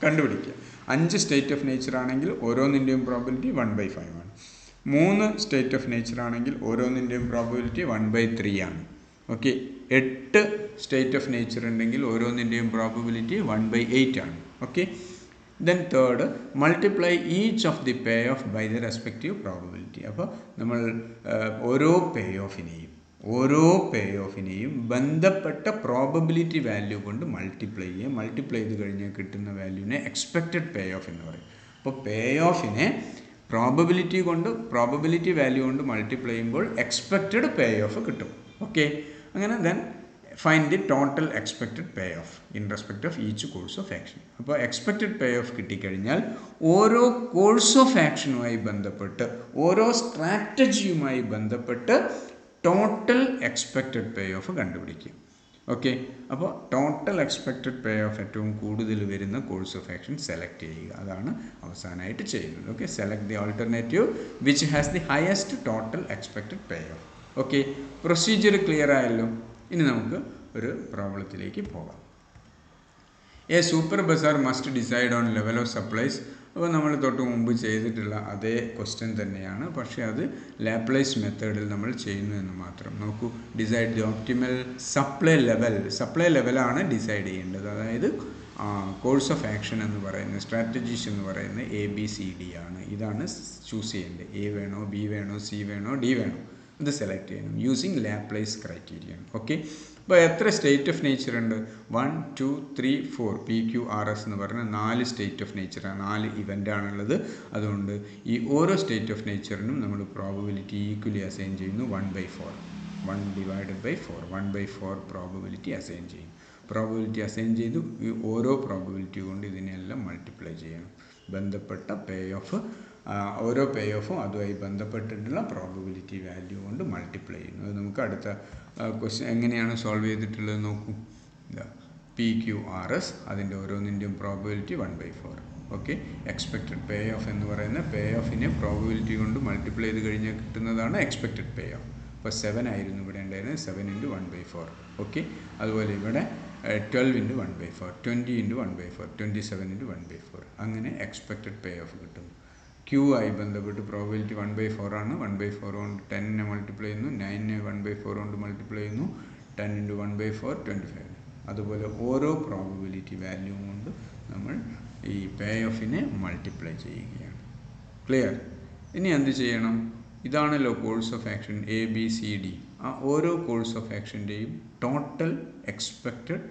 കണ്ടുപിടിക്കുക. 5 സ്റ്റേറ്റ് ഓഫ് നേച്ചർ ആണെങ്കിൽ ഓരോന്നിൻ്റെയും പ്രോബബിലിറ്റി 1/5 ആണ്. 3 സ്റ്റേറ്റ് ഓഫ് നേച്ചർ ആണെങ്കിൽ ഓരോന്നിൻ്റെയും പ്രോബബിലിറ്റി 1/3 ആണ്. ഓക്കെ, 8 സ്റ്റേറ്റ് ഓഫ് നേച്ചർ ഉണ്ടെങ്കിൽ ഓരോന്നിൻ്റെയും പ്രോബബിലിറ്റി 1/8 ആണ്. Okay, then third, multiply each of the payoff by the respective probability. അപ്പോൾ നമ്മൾ ഓരോ പേ ഓഫിനെയും ബന്ധപ്പെട്ട പ്രോബബിലിറ്റി വാല്യൂ കൊണ്ട് മൾട്ടിപ്ലൈ ചെയ്യുക. മൾട്ടിപ്ലൈ ചെയ്ത് കഴിഞ്ഞാൽ കിട്ടുന്ന വാല്യൂവിനെ എക്സ്പെക്റ്റഡ് പേ ഓഫ് എന്ന് പറയും. അപ്പോൾ പേ ഓഫിനെ പ്രോബബിലിറ്റി വാല്യൂ കൊണ്ട് മൾട്ടിപ്ലൈ ചെയ്യുമ്പോൾ എക്സ്പെക്റ്റഡ് പേ ഓഫ് കിട്ടും. ഓക്കെ, അങ്ങനെ then find the total expected pay of in respect of each course of action. അപ്പോൾ എക്സ്പെക്റ്റഡ് പേ ഓഫ് കിട്ടിക്കഴിഞ്ഞാൽ ഓരോ കോഴ്സ് ഓഫ് ആക്ഷനുമായി ബന്ധപ്പെട്ട്, ഓരോ സ്ട്രാറ്റജിയുമായി ബന്ധപ്പെട്ട് ടോട്ടൽ എക്സ്പെക്റ്റഡ് പേ ഓഫ് കണ്ടുപിടിക്കുക. ഓക്കെ, അപ്പോൾ ടോട്ടൽ എക്സ്പെക്റ്റഡ് പേ ഓഫ് ഏറ്റവും കൂടുതൽ വരുന്ന കോഴ്സ് ഓഫ് ആക്ഷൻ സെലക്ട് ചെയ്യുക. അതാണ് അവസാനമായിട്ട് ചെയ്യുന്നത്. Okay, select the alternative which has the highest total expected pay of. Okay, procedure clear ആയല്ലോ. ഇനി നമുക്ക് ഒരു പ്രോബ്ലത്തിലേക്ക് പോകാം. A super Bazar must decide on level of supplies. അപ്പോൾ നമ്മൾ തൊട്ട് മുമ്പ് ചെയ്തിട്ടുള്ള അതേ ക്വസ്റ്റ്യൻ തന്നെയാണ്, പക്ഷേ അത് ലാപ്ലേസ് മെത്തേഡിൽ നമ്മൾ ചെയ്യുന്നു എന്ന് മാത്രം. നോക്കൂ, ഡിസൈഡ് ദി ഓപ്റ്റിമൽ സപ്ലൈ ലെവലാണ് ഡിസൈഡ് ചെയ്യേണ്ടത്. അതായത് കോഴ്സ് ഓഫ് ആക്ഷൻ എന്ന് പറയുന്നത്, സ്ട്രാറ്റജീസ് എന്ന് പറയുന്നത് ABCD ആണ്. ഇതാണ് ചൂസ് ചെയ്യേണ്ടത്. A വേണോ, B വേണോ, C വേണോ, D വേണോ, ഇത് സെലക്ട് ചെയ്യണം യൂസിങ് ലാപ്ലേസ് ക്രൈറ്റീരിയൻ. ഓക്കെ, അപ്പോൾ എത്ര സ്റ്റേറ്റ് ഓഫ് നേച്ചർ ഉണ്ട്? 1, 2, 3, 4 PQRS എന്ന് പറഞ്ഞ 4 സ്റ്റേറ്റ് ഓഫ് നേച്ചറാണ്, 4 ഇവൻ്റ് ആണുള്ളത്. അതുകൊണ്ട് ഈ ഓരോ സ്റ്റേറ്റ് ഓഫ് നേച്ചറിനും നമ്മൾ പ്രോബബിലിറ്റി ഈക്വലി അസൈൻ ചെയ്യുന്നു. 1/4, 1/4 പ്രോബബിലിറ്റി അസൈൻ ചെയ്യും. പ്രോബബിലിറ്റി അസൈൻ ചെയ്തു ഈ ഓരോ പ്രോബബിലിറ്റി കൊണ്ട് ഇതിനെല്ലാം മൾട്ടിപ്ലൈ ചെയ്യണം. ബന്ധപ്പെട്ട പേ ഓഫ്, ഓരോ പേ ഓഫും അതുമായി ബന്ധപ്പെട്ടിട്ടുള്ള പ്രോബബിലിറ്റി വാല്യൂ കൊണ്ട് മൾട്ടിപ്ലൈ ചെയ്യുന്നു. അത് നമുക്ക് അടുത്ത ക്വസ്റ്റ്യൻ എങ്ങനെയാണ് സോൾവ് ചെയ്തിട്ടുള്ളത് നോക്കൂ. PQRS, അതിൻ്റെ ഓരോന്നിൻ്റെയും probability 1/4. Okay, expected payoff എന്ന് പറയുന്ന പേ ഓഫിനെ പ്രോബബിലിറ്റി കൊണ്ട് മൾട്ടിപ്ലൈ ചെയ്ത് കഴിഞ്ഞാൽ കിട്ടുന്നതാണ് എക്സ്പെക്റ്റഡ് പേ ഓഫ്. അപ്പോൾ 7 ആയിരുന്നു ഇവിടെ ഉണ്ടായിരുന്നത്, 7 × 1/4. ഓക്കെ, അതുപോലെ ഇവിടെ 12 × 1/4, 20 × 1/4, 27 × 1/4. അങ്ങനെ എക്സ്പെക്റ്റഡ് പേ ഓഫ് കിട്ടുന്നു. Q ആയി ബന്ധപ്പെട്ട് പ്രോബബിലിറ്റി 1/4 ആണ്. 1/4 കൊണ്ട് 10നെ മൾട്ടിപ്ലൈ ചെയ്യുന്നു, 9നെ 1/4 കൊണ്ട് മൾട്ടിപ്ലൈ ചെയ്യുന്നു, 10 × 1/4 25. അതുപോലെ ഓരോ പ്രോബബിലിറ്റി വാല്യൂ കൊണ്ട് നമ്മൾ ഈ പേ ഓഫിനെ മൾട്ടിപ്ലൈ ചെയ്യുകയാണ്. ക്ലിയർ? ഇനി എന്ത് ചെയ്യണം? ഇതാണല്ലോ കോഴ്സ് ഓഫ് ആക്ഷൻ ABCD. ആ ഓരോ കോഴ്സ് ഓഫ് ആക്ഷൻ്റെയും ടോട്ടൽ എക്സ്പെക്റ്റഡ്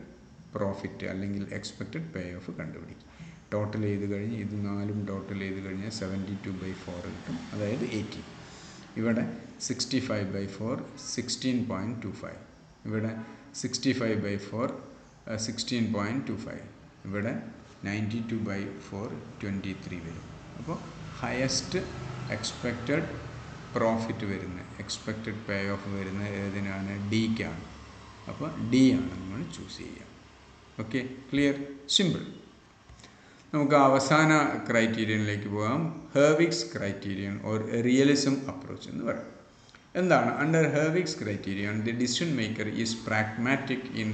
പ്രോഫിറ്റ് അല്ലെങ്കിൽ എക്സ്പെക്റ്റഡ് പേ ഓഫ് കണ്ടുപിടിക്കും. ടോട്ടൽ ചെയ്ത് കഴിഞ്ഞ് ഇത് 4ഉം ടോട്ടൽ ചെയ്ത് കഴിഞ്ഞാൽ 72/4 കിട്ടും, അതായത് 80. ഇവിടെ 65/4 16.25, ഇവിടെ 65/4 16.25, ഇവിടെ 92/4 23 വരും. അപ്പോൾ ഹയസ്റ്റ് എക്സ്പെക്റ്റഡ് പ്രോഫിറ്റ് വരുന്ന, എക്സ്പെക്റ്റഡ് പേ ഓഫ് വരുന്ന ഏതിനാണ്? ഡിക്കാണ്. അപ്പോൾ D ആണ് നമ്മൾ ചൂസ് ചെയ്യുക. Okay, clear? സിമ്പിൾ. നമുക്ക് അവസാന ക്രൈറ്റീരിയനിലേക്ക് പോകാം. Hurwicz criterion or realism approach എന്ന് പറയും. എന്താണ്? Under Hurwicz criterion the decision maker is pragmatic in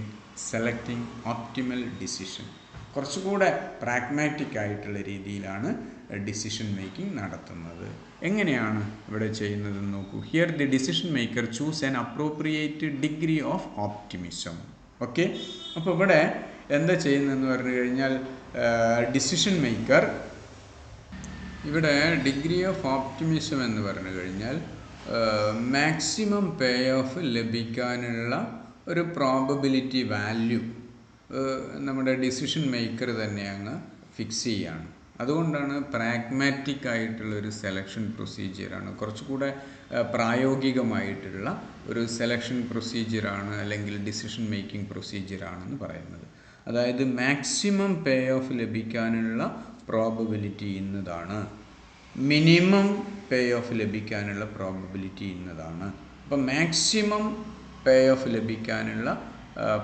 selecting optimal decision. കുറച്ചുകൂടെ പ്രാഗ്മാറ്റിക് ആയിട്ടുള്ള രീതിയിലാണ് ഡിസിഷൻ മേക്കിംഗ് നടത്തുന്നത്. എങ്ങനെയാണ് ഇവിടെ ചെയ്യുന്നതെന്ന് നോക്കൂ. Here the decision maker choose an appropriate degree of optimism. Okay, അപ്പോൾ ഇവിടെ എന്താ ചെയ്യുന്നതെന്ന് പറഞ്ഞു കഴിഞ്ഞാൽ ഡിസിഷൻ മേക്കർ ഇവിടെ ഡിഗ്രി ഓഫ് ഓപ്റ്റിമിസം എന്ന് പറഞ്ഞു കഴിഞ്ഞാൽ മാക്സിമം പേ ഓഫ് ലഭിക്കാനുള്ള ഒരു പ്രോബബിലിറ്റി വാല്യൂ നമ്മുടെ ഡിസിഷൻ മേക്കർ തന്നെ അങ്ങ് ഫിക്സ് ചെയ്യുകയാണ്. അതുകൊണ്ടാണ് പ്രാഗ്മാറ്റിക് ആയിട്ടുള്ളൊരു സെലക്ഷൻ പ്രൊസീജിയറാണ്, കുറച്ചുകൂടെ പ്രായോഗികമായിട്ടുള്ള ഒരു സെലക്ഷൻ പ്രൊസീജിയറാണ് അല്ലെങ്കിൽ ഡിസിഷൻ മേക്കിംഗ് പ്രൊസീജിയറാണെന്ന് പറയുന്നത്. അതായത് മാക്സിമം പേ ഓഫ് ലഭിക്കാനുള്ള പ്രോബബിലിറ്റി ഇന്നതാണ്, മിനിമം പേ ഓഫ് ലഭിക്കാനുള്ള പ്രോബബിലിറ്റി ഇന്നതാണ്. അപ്പം മാക്സിമം പേ ഓഫ് ലഭിക്കാനുള്ള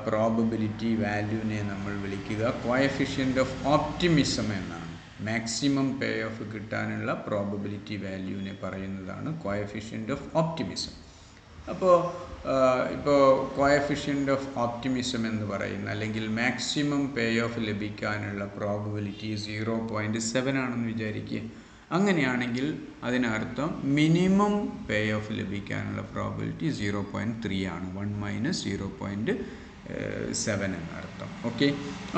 പ്രോബബിലിറ്റി വാല്യൂവിനെ നമ്മൾ വിളിക്കുക കോഎഫിഷ്യൻ്റ് ഓഫ് ഓപ്റ്റിമിസം എന്നാണ്. മാക്സിമം പേ ഓഫ് കിട്ടാനുള്ള പ്രോബബിലിറ്റി വാല്യൂവിനെ പറയുന്നതാണ് കോഎഫിഷ്യൻ്റ് ഓഫ് ഓപ്റ്റിമിസം. അപ്പോൾ കോഎഫിഷ്യൻ്റ് ഓഫ് ഓപ്റ്റിമിസം എന്ന് പറയുന്ന അല്ലെങ്കിൽ മാക്സിമം പേ ഓഫ് ലഭിക്കാനുള്ള പ്രോബബിലിറ്റി 0.7 ആണെന്ന് വിചാരിക്കുക. അങ്ങനെയാണെങ്കിൽ അതിനർത്ഥം മിനിമം പേ ഓഫ് ലഭിക്കാനുള്ള പ്രോബബിലിറ്റി 0.3 ആണ്, 1 - 0.7 എന്നർത്ഥം. ഓക്കെ,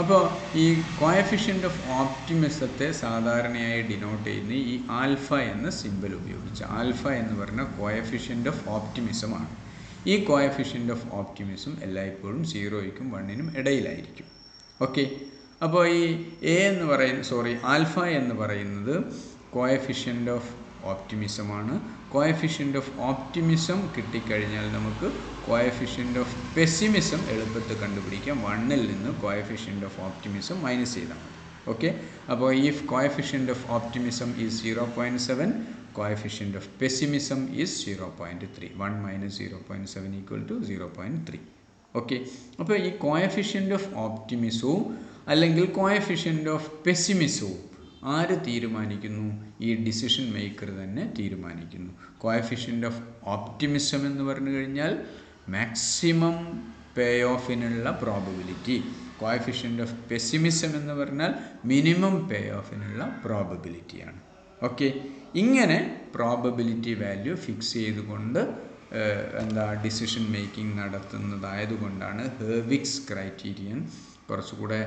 അപ്പോൾ ഈ കോഎഫിഷ്യൻ്റ് ഓഫ് ഓപ്റ്റിമിസത്തെ സാധാരണയായി ഡിനോട്ട് ചെയ്യുന്ന ഈ ആൽഫ എന്ന സിമ്പൽ ഉപയോഗിച്ച്. ആൽഫ എന്ന് പറഞ്ഞാൽ കോഎഫിഷ്യൻ്റ് ഓഫ് ഓപ്റ്റിമിസമാണ്. ഈ കോഎഫിഷ്യൻ്റ് ഓഫ് ഓപ്റ്റിമിസം എല്ലായ്പ്പോഴും 0നും 1നും ഇടയിലായിരിക്കും. ഓക്കെ, അപ്പോൾ ഈ ആൽഫ എന്ന് പറയുന്നത് കോഎഫിഷ്യൻ്റ് ഓഫ് ഓപ്റ്റിമിസമാണ്. കോഎഫിഷ്യൻ്റ് ഓഫ് ഓപ്റ്റിമിസം കിട്ടിക്കഴിഞ്ഞാൽ നമുക്ക് കോഎഫിഷ്യൻ്റ് ഓഫ് പെസിമിസം എളുപ്പത്തിൽ കണ്ടുപിടിക്കാം. 1ൽ നിന്ന് കോഎഫിഷ്യൻ്റ് ഓഫ് ഓപ്റ്റിമിസം മൈനസ് ചെയ്താൽ മതി. ഓക്കെ, അപ്പോൾ if coefficient of optimism is 0.7, coefficient of pessimism is 0.3. 1 - 0.7 = 0.3. Okay, അപ്പോൾ ഈ കോഎഫിഷ്യൻ്റ് ഓഫ് ഓപ്റ്റിമിസവും അല്ലെങ്കിൽ കോഎഫിഷ്യൻ്റ് ഓഫ് പെസിമിസവും ആര് തീരുമാനിക്കുന്നു? ഈ ഡിസിഷൻ മേക്കർ തന്നെ തീരുമാനിക്കുന്നു. കോഎഫിഷ്യൻ്റ് ഓഫ് ഓപ്റ്റിമിസം എന്ന് പറഞ്ഞു കഴിഞ്ഞാൽ മാക്സിമം പേ ഓഫിനുള്ള പ്രോബബിലിറ്റി, കോഎഫിഷ്യൻ്റ് ഓഫ് പെസിമിസം എന്ന് പറഞ്ഞാൽ മിനിമം പേ ഓഫിനുള്ള പ്രോബബിലിറ്റിയാണ്. ഓക്കെ, ഇങ്ങനെ പ്രോബബിലിറ്റി വാല്യൂ ഫിക്സ് ചെയ്തുകൊണ്ട് ഡിസിഷൻ മേക്കിംഗ് നടത്തുന്നതായതുകൊണ്ടാണ് ഹെർവിക്സ് ക്രൈറ്റീരിയൻ കുറച്ചുകൂടെ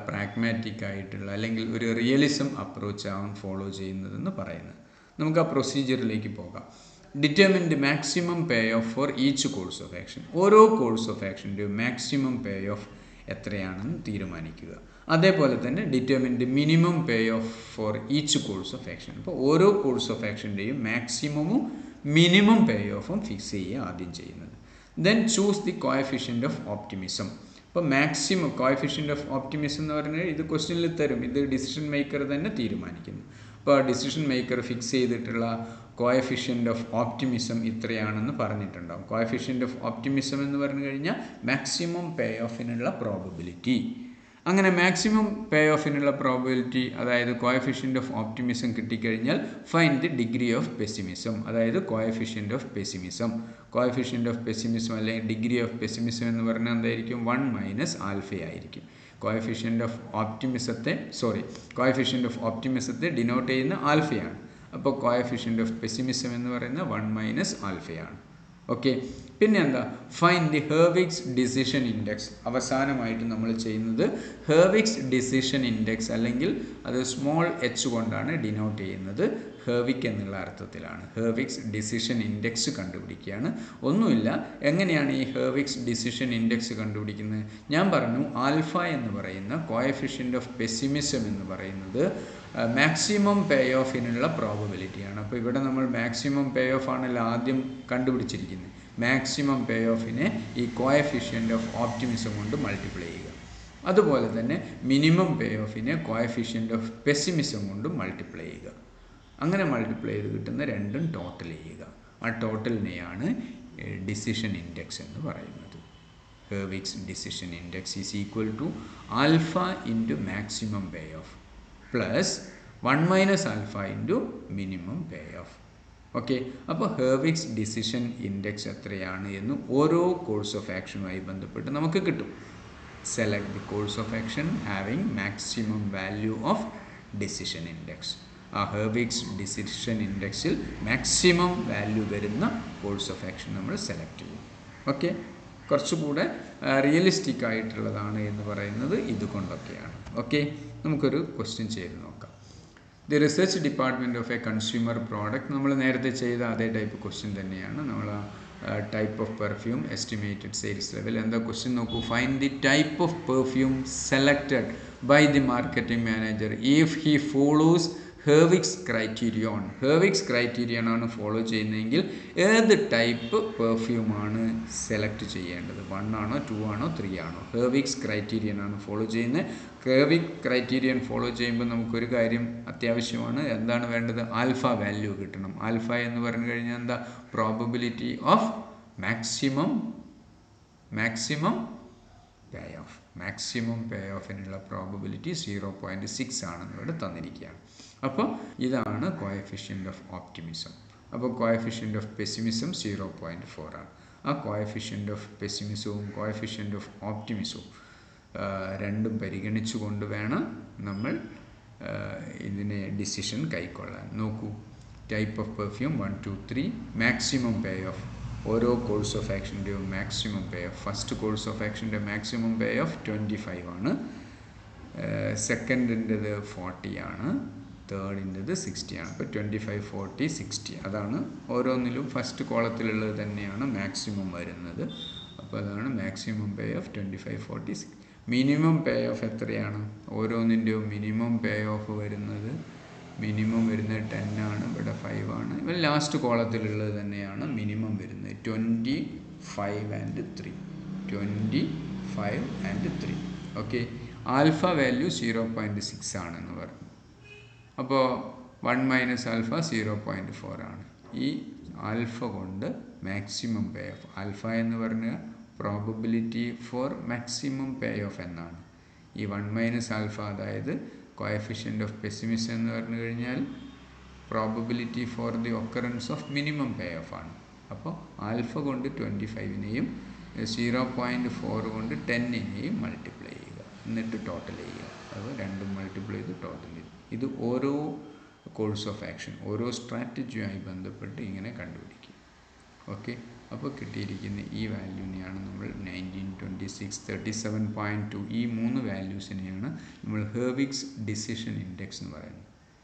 പ്രാഗ്മാറ്റിക് ആയിട്ടുള്ള അല്ലെങ്കിൽ ഒരു റിയലിസം അപ്രോച്ച് ആവും ഫോളോ ചെയ്യുന്നതെന്ന് പറയുന്നത്. നമുക്ക് ആ പ്രൊസീജിയറിലേക്ക് പോകാം. Determine the maximum payoff for each course of action. ഓരോ കോഴ്സ് ഓഫ് ആക്ഷൻ്റെയും മാക്സിമം പേ ഓഫ് എത്രയാണെന്ന് തീരുമാനിക്കുക. അതേപോലെ തന്നെ determine the minimum payoff for each course of action. അപ്പോൾ ഓരോ കോഴ്സ് ഓഫ് ആക്ഷൻ്റെയും മാക്സിമവും മിനിമം പേ ഓഫും ഫിക്സ് ചെയ്യുക ആദ്യം ചെയ്യുന്നത്. Then choose the coefficient of optimism. അപ്പോൾ മാക്സിമം കോഎഫിഷ്യൻ്റ് ഓഫ് ഓപ്റ്റിമിസം എന്ന് പറഞ്ഞാൽ ഇത് ക്വസ്റ്റ്യനിൽ തരും, ഇത് ഡിസിഷൻ മേക്കർ തന്നെ തീരുമാനിക്കുന്നു. അപ്പോൾ ഡിസിഷൻ മേക്കർ ഫിക്സ് ചെയ്തിട്ടുള്ള കോഎഫിഷ്യൻ്റ് ഓഫ് ഓപ്റ്റിമിസം ഇത്രയാണെന്ന് പറഞ്ഞിട്ടുണ്ടാവും. കോഎഫിഷ്യൻ്റ് ഓഫ് ഓപ്റ്റിമിസം എന്ന് പറഞ്ഞു കഴിഞ്ഞാൽ മാക്സിമം പേ ഓഫിനുള്ള പ്രോബബിലിറ്റി. അങ്ങനെ മാക്സിമം പേ ഓഫിനുള്ള പ്രോബബിലിറ്റി അതായത് കോഎഫിഷ്യൻ്റ് ഓഫ് ഓപ്റ്റിമിസം കിട്ടിക്കഴിഞ്ഞാൽ find the degree of pessimism, അതായത് coefficient of pessimism. Coefficient of pessimism അല്ലെങ്കിൽ ഡിഗ്രി ഓഫ് പെസിമിസം എന്ന് പറഞ്ഞാൽ എന്തായിരിക്കും? 1 - ആൽഫ ആയിരിക്കും. കോഎഫിഷ്യൻ്റ് ഓഫ് ഓപ്റ്റിമിസത്തെ ഡിനോട്ട് ചെയ്യുന്ന ആൽഫയാണ്. അപ്പോൾ കോഎഫിഷ്യൻ്റ് ഓഫ് പെസിമിസം എന്ന് പറയുന്നത് 1 - ആൽഫയാണ്. ഓക്കെ, പിന്നെ find the Hurwicz decision index. അവസാനമായിട്ട് നമ്മൾ ചെയ്യുന്നത് ഹെർവിക്സ് ഡിസിഷൻ ഇൻഡെക്സ് അല്ലെങ്കിൽ അത് സ്മോൾ h കൊണ്ടാണ് ഡിനോട്ട് ചെയ്യുന്നത്, ഹെർവിക് എന്നുള്ള അർത്ഥത്തിലാണ്. ഹെർവിക്സ് ഡിസിഷൻ ഇൻഡെക്സ് കണ്ടുപിടിക്കുകയാണ്. ഒന്നുമില്ല, എങ്ങനെയാണ് ഈ ഹെർവിക്സ് ഡിസിഷൻ ഇൻഡെക്സ് കണ്ടുപിടിക്കുന്നത്? ഞാൻ പറഞ്ഞു ആൽഫ എന്ന് പറയുന്ന കോഎഫിഷ്യൻ്റ് ഓഫ് പെസിമിസം എന്ന് പറയുന്നത് മാക്സിമം പേ ഓഫിനുള്ള പ്രോബബിലിറ്റിയാണ്. അപ്പോൾ ഇവിടെ നമ്മൾ മാക്സിമം പേ ഓഫ് ആണല്ലോ ആദ്യം കണ്ടുപിടിച്ചിരിക്കുന്നത്. മാക്സിമം പേ ഓഫിനെ ഈ കോഎഫിഷ്യൻ്റ് ഓഫ് ഓപ്റ്റിമിസം കൊണ്ട് മൾട്ടിപ്ലൈ ചെയ്യുക. അതുപോലെ തന്നെ മിനിമം പേ ഓഫിനെ കോഎഫിഷ്യൻ്റ് ഓഫ് പെസിമിസം കൊണ്ട് മൾട്ടിപ്ലൈ ചെയ്യുക. അങ്ങനെ മൾട്ടിപ്ലൈ ചെയ്ത് കിട്ടുന്ന രണ്ടും ടോട്ടൽ ചെയ്യുക. ആ ടോട്ടലിനെയാണ് ഡിസിഷൻ ഇൻഡെക്സ് എന്ന് പറയുന്നത്. Hurwicz decision index is equal to alpha into maximum payoff. plus 1 minus alpha into minimum payoff. Okay, അപ്പോൾ ഹെർവിക്സ് ഡിസിഷൻ ഇൻഡെക്സ് എത്രയാണ് എന്ന് ഓരോ കോഴ്സ് ഓഫ് ആക്ഷനുമായി ബന്ധപ്പെട്ട് നമുക്ക് കിട്ടും. Select the course of action having maximum value of decision index. ആ Hurwicz decision ഇൻഡെക്സിൽ മാക്സിമം വാല്യൂ വരുന്ന കോഴ്സ് ഓഫ് ആക്ഷൻ നമ്മൾ സെലക്ട് ചെയ്യും. ഓക്കെ, കുറച്ചുകൂടെ റിയലിസ്റ്റിക് ആയിട്ടുള്ളതാണ് എന്ന് പറയുന്നത് ഇതുകൊണ്ടൊക്കെയാണ്. ഓക്കെ, നമുക്കൊരു ക്വസ്റ്റ്യൻ ചെയ്ത് നോക്കാം. The research department of a consumer product, നമ്മൾ നേരത്തെ ചെയ്ത അതേ ടൈപ്പ് ക്വസ്റ്റ്യൻ തന്നെയാണ്. നമ്മൾ type of perfume, estimated sales level. എന്താ ക്വസ്റ്റ്യൻ നോക്കൂ. Find the type of perfume selected by the marketing manager if he follows Hurwicz criterion. Hurwicz criterion ആണ് follow ചെയ്യുന്നതെങ്കിൽ ഏത് ടൈപ്പ് പെർഫ്യൂമാണ് സെലക്ട് ചെയ്യേണ്ടത്? 1 ആണോ 2 ആണോ 3 ആണോ? ഹെർവിക്സ് ക്രൈറ്റീരിയൻ ആണ് ഫോളോ ചെയ്യുന്നത്. ഹെർവിക് ക്രൈറ്റീരിയൻ ഫോളോ ചെയ്യുമ്പോൾ നമുക്കൊരു കാര്യം അത്യാവശ്യമാണ്. എന്താണ് വേണ്ടത്? ആൽഫ വാല്യൂ കിട്ടണം. ആൽഫ എന്ന് പറഞ്ഞു കഴിഞ്ഞാൽ എന്താ? Probability of maximum payoff. Maximum പേ ഓഫിനുള്ള പ്രോബബിലിറ്റി 0.6 ആണെന്ന് ഇവിടെ തന്നിരിക്കുകയാണ്. അപ്പോൾ ഇതാണ് കോഎഫിഷ്യൻ്റ് ഓഫ് ഓപ്റ്റിമിസം. അപ്പോൾ കോഎഫിഷ്യൻ്റ് ഓഫ് പെസിമിസം 0.4 ആണ്. ആ കോഎഫിഷ്യൻ്റ് ഓഫ് പെസിമിസവും കോഎഫിഷ്യൻ്റ് ഓഫ് ഓപ്റ്റിമിസവും രണ്ടും പരിഗണിച്ചുകൊണ്ട് വേണം നമ്മൾ ഇതിനെ ഡിസിഷൻ കൈക്കൊള്ളാൻ. നോക്കൂ, type of perfume 1, 2, 3, maximum payoff. ഓരോ കോഴ്സ് ഓഫ് ആക്ഷൻ്റെയും maximum payoff. First course of ആക്ഷൻ്റെ മാക്സിമം പേ ഓഫ് 25 ആണ്. സെക്കൻഡിൻ്റെത് 40 ആണ്. തേർഡിൻ്റെത് 60 ആണ്. അപ്പോൾ 25, 40, 60 അതാണ് ഓരോന്നിലും ഫസ്റ്റ് കോളത്തിലുള്ളത് തന്നെയാണ് മാക്സിമം വരുന്നത്. അപ്പോൾ അതാണ് maximum payoff 25, 40, 60. Minimum payoff എത്രയാണ്? ഓരോന്നിൻ്റെയും മിനിമം പേ ഓഫ് വരുന്നത് മിനിമം വരുന്നത് 10 ആണ്. ഇവിടെ 5 ആണ്. ഇവ ലാസ്റ്റ് കോളത്തിലുള്ളത് തന്നെയാണ് മിനിമം വരുന്നത് 25 and 3. 25 and 3. Okay, alpha value 0.6 ആണെന്ന് പറഞ്ഞു. അപ്പോൾ 1 മൈനസ് ആൽഫ 0.4 ആണ്. ഈ ആൽഫ കൊണ്ട് മാക്സിമം പേ ഓഫ്, ആൽഫ എന്ന് പറഞ്ഞാൽ probability for maximum pay of എന്നാണ്. ഈ 1 മൈനസ് ആൽഫ അതായത് കോഎഫിഷ്യൻ്റ് ഓഫ് പെസിമിസം എന്ന് പറഞ്ഞു കഴിഞ്ഞാൽ probability for the occurrence of minimum pay of ആണ്. അപ്പോൾ ആൽഫ കൊണ്ട് 25നെയും 0.4 കൊണ്ട് 10നെയും മൾട്ടിപ്ലൈ ചെയ്യുക, എന്നിട്ട് ടോട്ടൽ ചെയ്യുക. അത് രണ്ടും മൾട്ടിപ്ലൈ ചെയ്ത് ടോട്ടൽ ചെയ്തു. ഇത് ഓരോ കോഴ്സ് ഓഫ് ആക്ഷൻ, ഓരോ സ്ട്രാറ്റജിയുമായി ബന്ധപ്പെട്ട് ഇങ്ങനെ കണ്ടുപിടിക്കും. ഓക്കെ, അപ്പോൾ കിട്ടിയിരിക്കുന്ന ഈ വാല്യൂനെയാണ് നമ്മൾ 19, 26, 37.2 ഈ 3 വാല്യൂസിനെയാണ് നമ്മൾ ഹെർവിക്സ് ഡിസിഷൻ ഇൻഡെക്സ് എന്ന് പറയുന്നത്.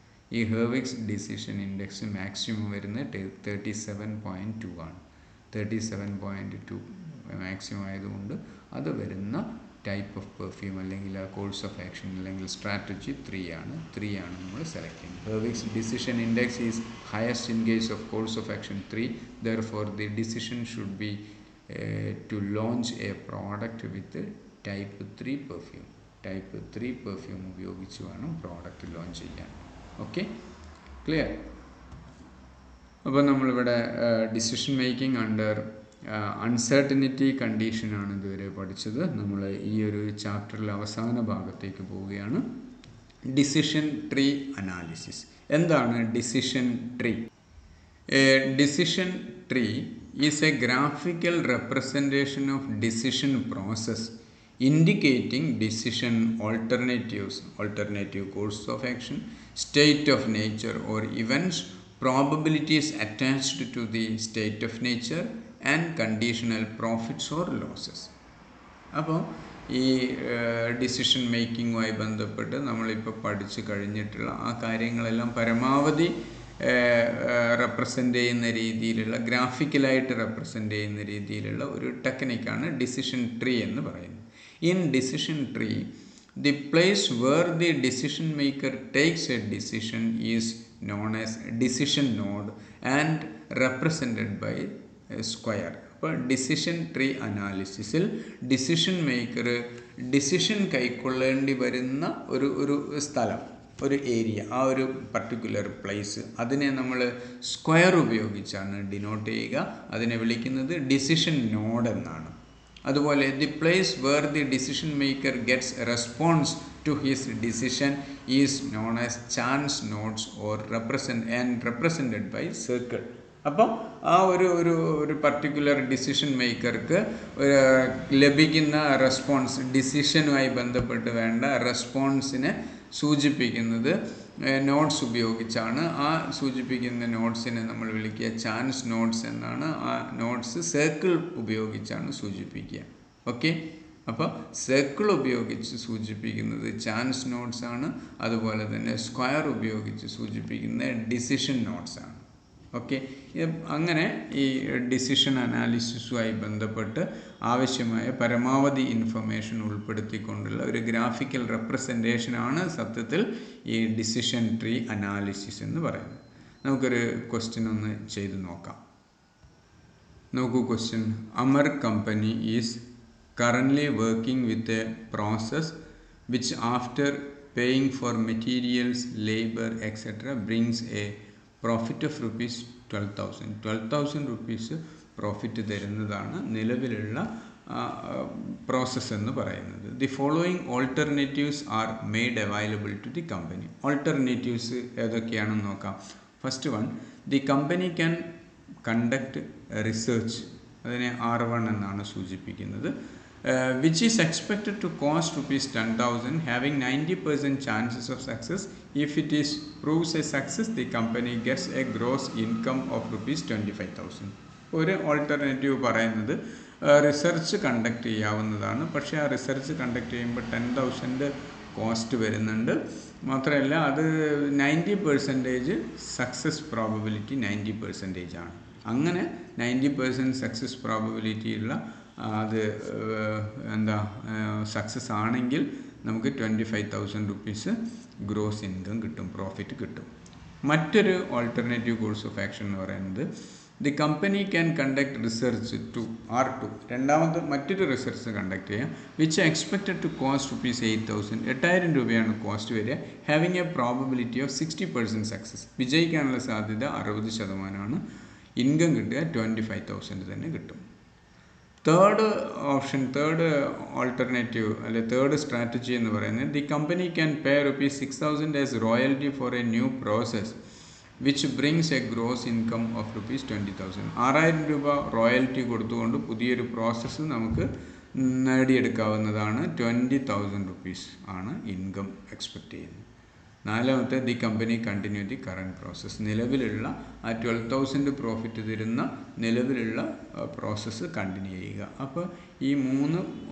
ഈ ഹെർവിക്സ് ഡിസിഷൻ ഇൻഡെക്സ് മാക്സിമം വരുന്നത് 37.2 ആണ്. 37.2 മാക്സിമം ആയതുകൊണ്ട് അത് വരുന്ന ടൈപ്പ് ഓഫ് പെർഫ്യൂം അല്ലെങ്കിൽ ആ കോഴ്സ് ഓഫ് ആക്ഷൻ അല്ലെങ്കിൽ സ്ട്രാറ്റജി 3 ആണ്. 3 ആണ് നമ്മൾ സെലക്ട് ചെയ്യുന്നത്. Hurwicz decision index is highest in case of course of action 3. Therefore the decision should be to launch a product with type 3 perfume. Type 3 perfume ഉപയോഗിച്ച് വേണം product launch ചെയ്യാൻ. Okay, clear? അപ്പോൾ നമ്മളിവിടെ decision making under uncertainty കണ്ടീഷനാണ് ഇതുവരെ പഠിച്ചത്. നമ്മൾ ഈ ഒരു ചാപ്റ്ററിൽ അവസാന ഭാഗത്തേക്ക് പോവുകയാണ്. Decision tree analysis. എന്താണ് decision tree? A decision tree is a graphical representation of decision process indicating decision alternatives, alternative course of action, state of nature or events, probabilities attached to the state of nature and conditional profits or losses. അപ്പോൾ ഈ decision മേക്കിങ്ങുമായി ബന്ധപ്പെട്ട് നമ്മളിപ്പോൾ പഠിച്ചു കഴിഞ്ഞിട്ടുള്ള ആ കാര്യങ്ങളെല്ലാം പരമാവധി represent ചെയ്യുന്ന രീതിയിലുള്ള, ഗ്രാഫിക്കലായിട്ട് റെപ്രസെൻ്റ് ചെയ്യുന്ന രീതിയിലുള്ള ഒരു ടെക്നിക്കാണ് ഡിസിഷൻ ട്രീ എന്ന് പറയുന്നത്. In decision tree, the place where the decision maker takes a decision is known as decision node and represented by a square. അപ്പോൾ ഡിസിഷൻ ട്രീ അനാലിസിസിൽ ഡിസിഷൻ മേക്കർ ഡിസിഷൻ കൈക്കൊള്ളേണ്ടി വരുന്ന ഒരു സ്ഥലം, ഒരു ഏരിയ, ആ ഒരു പർട്ടിക്കുലർ പ്ലേസ്, അതിനെ നമ്മൾ സ്ക്വയർ ഉപയോഗിച്ചാണ് ഡിനോട്ട് ചെയ്യുക. അതിനെ വിളിക്കുന്നത് ഡിസിഷൻ നോഡ് എന്നാണ്. അതുപോലെ the place where the decision maker gets response to his decision is known as chance nodes or represented by circle. അപ്പോൾ ആ ഒരു പർട്ടിക്കുലർ ഡിസിഷൻ മേക്കർക്ക് ലഭിക്കുന്ന റെസ്പോൺസ്, ഡിസിഷനുമായി ബന്ധപ്പെട്ട് വേണ്ട റെസ്പോൺസിനെ സൂചിപ്പിക്കുന്നത് നോട്ട്സ് ഉപയോഗിച്ചാണ്. ആ സൂചിപ്പിക്കുന്ന നോട്ട്സിനെ നമ്മൾ വിളിക്കുക ചാൻസ് നോട്ട്സ് എന്നാണ്. ആ നോട്ട്സ് സർക്കിൾ ഉപയോഗിച്ചാണ് സൂചിപ്പിക്കുക. ഓക്കെ, അപ്പോൾ സർക്കിൾ ഉപയോഗിച്ച് സൂചിപ്പിക്കുന്നത് ചാൻസ് നോട്ട്സ് ആണ്. അതുപോലെ തന്നെ സ്ക്വയർ ഉപയോഗിച്ച് സൂചിപ്പിക്കുന്ന ഡിസിഷൻ നോട്ട്സ് ആണ്. ഓക്കെ, അങ്ങനെ ഈ ഡിസിഷൻ അനാലിസിസുമായി ബന്ധപ്പെട്ട് ആവശ്യമായ പരമാവധി ഇൻഫർമേഷൻ ഉൾപ്പെടുത്തിക്കൊണ്ടുള്ള ഒരു ഗ്രാഫിക്കൽ റെപ്രസെൻറ്റേഷനാണ് സത്യത്തിൽ ഈ ഡിസിഷൻ ട്രീ അനാലിസിസ് എന്ന് പറയുന്നത്. നമുക്കൊരു ക്വസ്റ്റ്യൻ ഒന്ന് ചെയ്ത് നോക്കാം. നോക്കൂ question. Amar company is currently working with a process which after paying for materials, labor, etc. brings a profit of rupees 12,000. 12,000 rupees profit തരുന്നതാണ് നിലവിലുള്ള പ്രോസസ്സ് എന്ന് പറയുന്നത്. The following alternatives are made available to the company. Alternatives ഏതൊക്കെയാണെന്ന് നോക്കാം. First one, the company can conduct research. അതിനെ R1 എന്നാണ് സൂചിപ്പിക്കുന്നത്. Which is expected to cost rupees 10,000, having 90% chances of success. If it is proves a success, the company gets a gross income of rupees 25,000. ഒരു alternative പറയുന്നത് research conduct ചെയ്യാവുന്നതാണ്. പക്ഷേ ആ research conduct ചെയ്യുമ്പോൾ 10,000 cost വരുന്നുണ്ട്. മാത്രമല്ല അത് 90% സക്സസ് പ്രോബബിലിറ്റി 90% ആണ്. അങ്ങനെ 90% സക്സസ് പ്രോബബിലിറ്റി ഉള്ള അത് സക്സസ് ആണെങ്കിൽ നമുക്ക് 25,000 റുപ്പീസ് ഗ്രോസ് ഇൻകം കിട്ടും, പ്രോഫിറ്റ് കിട്ടും. മറ്റൊരു ഓൾട്ടർനേറ്റീവ് കോഴ്സ് ഓഫ് ആക്ഷൻ എന്ന് പറയുന്നത് the company can conduct research to R2. രണ്ടാമത്തെ മറ്റൊരു റിസർച്ച് കണ്ടക്ട് ചെയ്യാം. Which expected to cost rupees 8,000. 8,000 രൂപയാണ് കോസ്റ്റ് വരിക. Having a probability of 60% success. വിജയിക്കാനുള്ള സാധ്യത 60%. ഇൻകം കിട്ടുക 25,000 തന്നെ കിട്ടും. തേർഡ് ഓപ്ഷൻ, തേർഡ് ഓൾട്ടർനേറ്റീവ് അല്ലെ തേർഡ് സ്ട്രാറ്റജി എന്ന് പറയുന്നത് the company can pay rupees 6,000 as royalty four a new process which brings a gross income of rupees 20,000. 6,000 രൂപ റോയൽറ്റി കൊടുത്തുകൊണ്ട് പുതിയൊരു പ്രോസസ്സ് നമുക്ക് നേടിയെടുക്കാവുന്നതാണ്. 20,000 റുപ്പീസ് ആണ് ഇൻകം എക്സ്പെക്റ്റ് ചെയ്യുന്നത്. നാലാമത്തെ the company continue the current process. നിലവിലുള്ള ആ 12,000 പ്രോഫിറ്റ് തരുന്ന നിലവിലുള്ള പ്രോസസ്സ് കണ്ടിന്യൂ ചെയ്യുക. അപ്പോൾ ഈ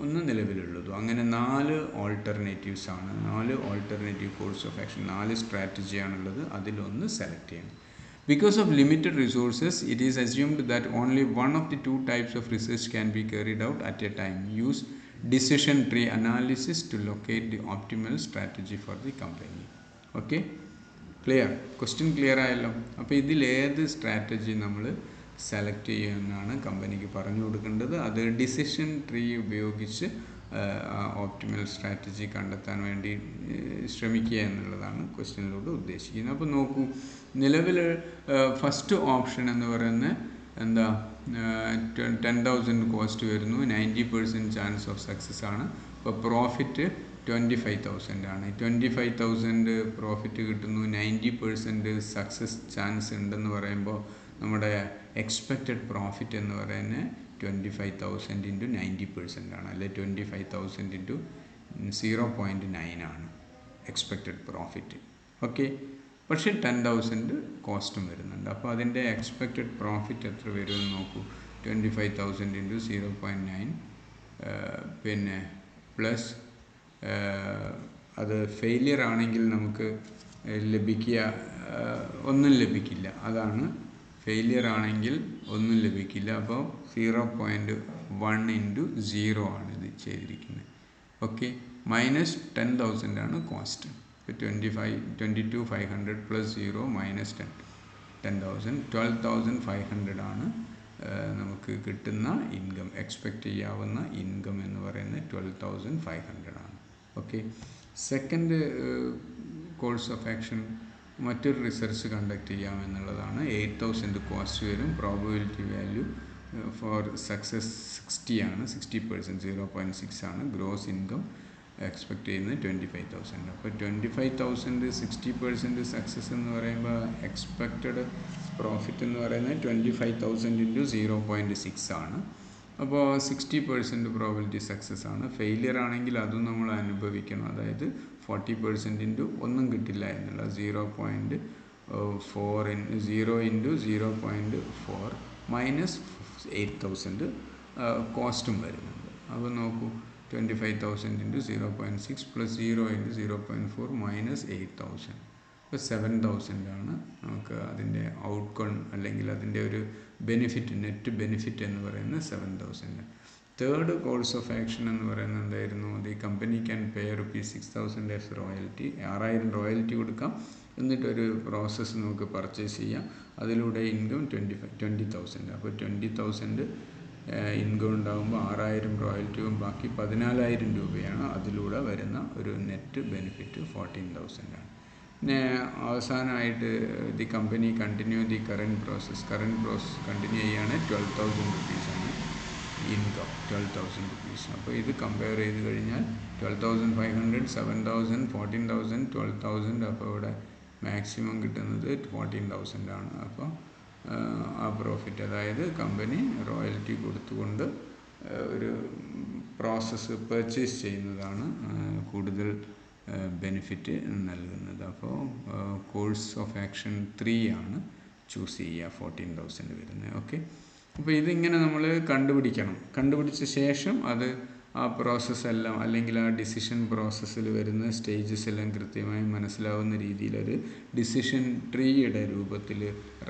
ഒന്ന് നിലവിലുള്ളതും അങ്ങനെ 4 ഓൾട്ടർനേറ്റീവ്സ് ആണ്. 4 ഓൾട്ടർനേറ്റീവ് കോഴ്സ് ഓഫ് ആക്ഷൻ, 4 സ്ട്രാറ്റജിയാണുള്ളത്. അതിലൊന്ന് സെലക്ട് ചെയ്യണം. Because of limited resources, it is assumed that only one of the 2 types of research can be carried out at a time. Use decision tree analysis to locate the optimal strategy for the company. Okay, clear? Question clear ആയല്ലോ. അപ്പോൾ ഇതിലേത് strategy നമ്മൾ select ചെയ്യുമെന്നാണ് കമ്പനിക്ക് പറഞ്ഞു കൊടുക്കേണ്ടത്. അത് decision tree ഉപയോഗിച്ച് optimal strategy കണ്ടെത്താൻ വേണ്ടി ശ്രമിക്കുക എന്നുള്ളതാണ് ക്വസ്റ്റ്യനിലൂടെ ഉദ്ദേശിക്കുന്നത്. അപ്പോൾ നോക്കൂ, നിലവിൽ ഫസ്റ്റ് ഓപ്ഷൻ എന്ന് പറയുന്നത് 10,000 കോസ്റ്റ് വരുന്നു, 90% ചാൻസ് ഓഫ് സക്സസ് ആണ്. അപ്പോൾ പ്രോഫിറ്റ് 25,000 ആണ്. 25,000 പ്രോഫിറ്റ് കിട്ടുന്നു, 90% സക്സസ് ചാൻസ് ഉണ്ടെന്ന് പറയുമ്പോൾ നമ്മുടെ എക്സ്പെക്റ്റഡ് പ്രോഫിറ്റ് എന്ന് പറയുന്നത് 25,000 ഇൻറ്റു 90% ആണ്, അല്ലെ 25,000 ഇൻറ്റു 0.9 ആണ് എക്സ്പെക്റ്റഡ് പ്രോഫിറ്റ്. ഓക്കെ, പക്ഷേ 10,000 കോസ്റ്റും വരുന്നുണ്ട്. അപ്പോൾ അതിൻ്റെ എക്സ്പെക്റ്റഡ് പ്രോഫിറ്റ് എത്ര വരുമെന്ന് നോക്കൂ. 25,000 ഇൻറ്റു 0.9 പിന്നെ പ്ലസ് അത് ഫെയിലിയർ ആണെങ്കിൽ നമുക്ക് ലഭിക്കുക ഒന്നും ലഭിക്കില്ല. അതാണ് ഫെയിലിയർ ആണെങ്കിൽ ഒന്നും ലഭിക്കില്ല. അപ്പോൾ 0.1 ഇൻറ്റു 0 ആണ് ഇത് ചെയ്തിരിക്കുന്നത്. ഓക്കെ, മൈനസ് 10,000 ആണ് കോസ്റ്റ്. 22,500 പ്ലസ് 0 മൈനസ് 10,000 12,500 ആണ് നമുക്ക് കിട്ടുന്ന ഇൻകം. എക്സ്പെക്റ്റ് ചെയ്യാവുന്ന ഇൻകം എന്ന് പറയുന്നത് 12,500 ആണ്. Okay, second course of action മറ്റൊരു റിസർച്ച് കണ്ടക്ട് ചെയ്യാമെന്നുള്ളതാണ്. 8,000 കോസ്റ്റ് വരും, probability value for success 60%, 0.6 gross income expect ചെയ്യുന്നത് 25,000. അപ്പോൾ 25,000 60% സക്സസ് എന്ന് പറയുമ്പോൾ എക്സ്പെക്റ്റഡ് പ്രോഫിറ്റ് എന്ന് പറയുന്നത് 25,000 ഇൻറ്റു 0.6 അപ്പോൾ 60% പ്രോബിലിറ്റി സക്സസ് ആണ്. ഫെയിലിയർ ആണെങ്കിൽ അതും നമ്മൾ അനുഭവിക്കണം, അതായത് 40% ഇൻറ്റു ഒന്നും കിട്ടില്ല എന്നുള്ള 0.4 0 ഇൻറ്റു 0.4 മൈനസ് 8,000 കോസ്റ്റും വരുന്നുണ്ട്. അപ്പോൾ നോക്കൂ, 25,000 ഇൻറ്റു 0.6 പ്ലസ് 0 ഇൻറ്റു 0.4 മൈനസ് 8,000, ഇപ്പോൾ 7,000 നമുക്ക് അതിൻ്റെ ഔട്ട്കം അല്ലെങ്കിൽ അതിൻ്റെ ഒരു ബെനിഫിറ്റ്, നെറ്റ് ബെനിഫിറ്റ് എന്ന് പറയുന്നത് 7,000. തേർഡ് കോഴ്സ് ഓഫ് ആക്ഷൻ എന്ന് പറയുന്നത് എന്തായിരുന്നു? The company can pay ₹6,000 as royalty, 6,000 royalty കൊടുക്കാം, എന്നിട്ടൊരു പ്രോസസ്സ് നമുക്ക് പർച്ചേസ് ചെയ്യാം, അതിലൂടെ ഇൻകം 20,000. അപ്പോൾ 20,000 ഇൻകം ഉണ്ടാകുമ്പോൾ 6,000 റോയൽറ്റിയും ബാക്കി 14,000 രൂപയാണ് അതിലൂടെ വരുന്ന ഒരു നെറ്റ് ബെനിഫിറ്റ് 14,000. പിന്നെ അവസാനമായിട്ട് the company continue the current process continue ചെയ്യുകയാണ് 12,000 റുപ്പീസാണ് ഇൻകം, 12,000 റുപ്പീസ്. അപ്പോൾ ഇത് കമ്പയർ ചെയ്ത് കഴിഞ്ഞാൽ 12,500, 7,000, 14,000, 12,000. അപ്പോൾ ഇവിടെ മാക്സിമം കിട്ടുന്നത് 14,000 അപ്പോൾ ആ പ്രോഫിറ്റ്, അതായത് കമ്പനി റോയൽറ്റി കൊടുത്തുകൊണ്ട് ഒരു പ്രോസസ്സ് പർച്ചേസ് ചെയ്യുന്നതാണ് കൂടുതൽ ബെനിഫിറ്റ് നൽകുന്നത്. അപ്പോൾ കോഴ്സ് ഓഫ് ആക്ഷൻ 3 ചൂസ് ചെയ്യുക, 14,000 വരുന്നത്. ഓക്കെ, അപ്പോൾ ഇതിങ്ങനെ നമ്മൾ കണ്ടുപിടിച്ച ശേഷം അത് ആ പ്രോസസ്സെല്ലാം അല്ലെങ്കിൽ ആ ഡിസിഷൻ പ്രോസസ്സിൽ വരുന്ന സ്റ്റേജസ് എല്ലാം കൃത്യമായി മനസ്സിലാവുന്ന രീതിയിലൊരു ഡിസിഷൻ ട്രീയുടെ രൂപത്തിൽ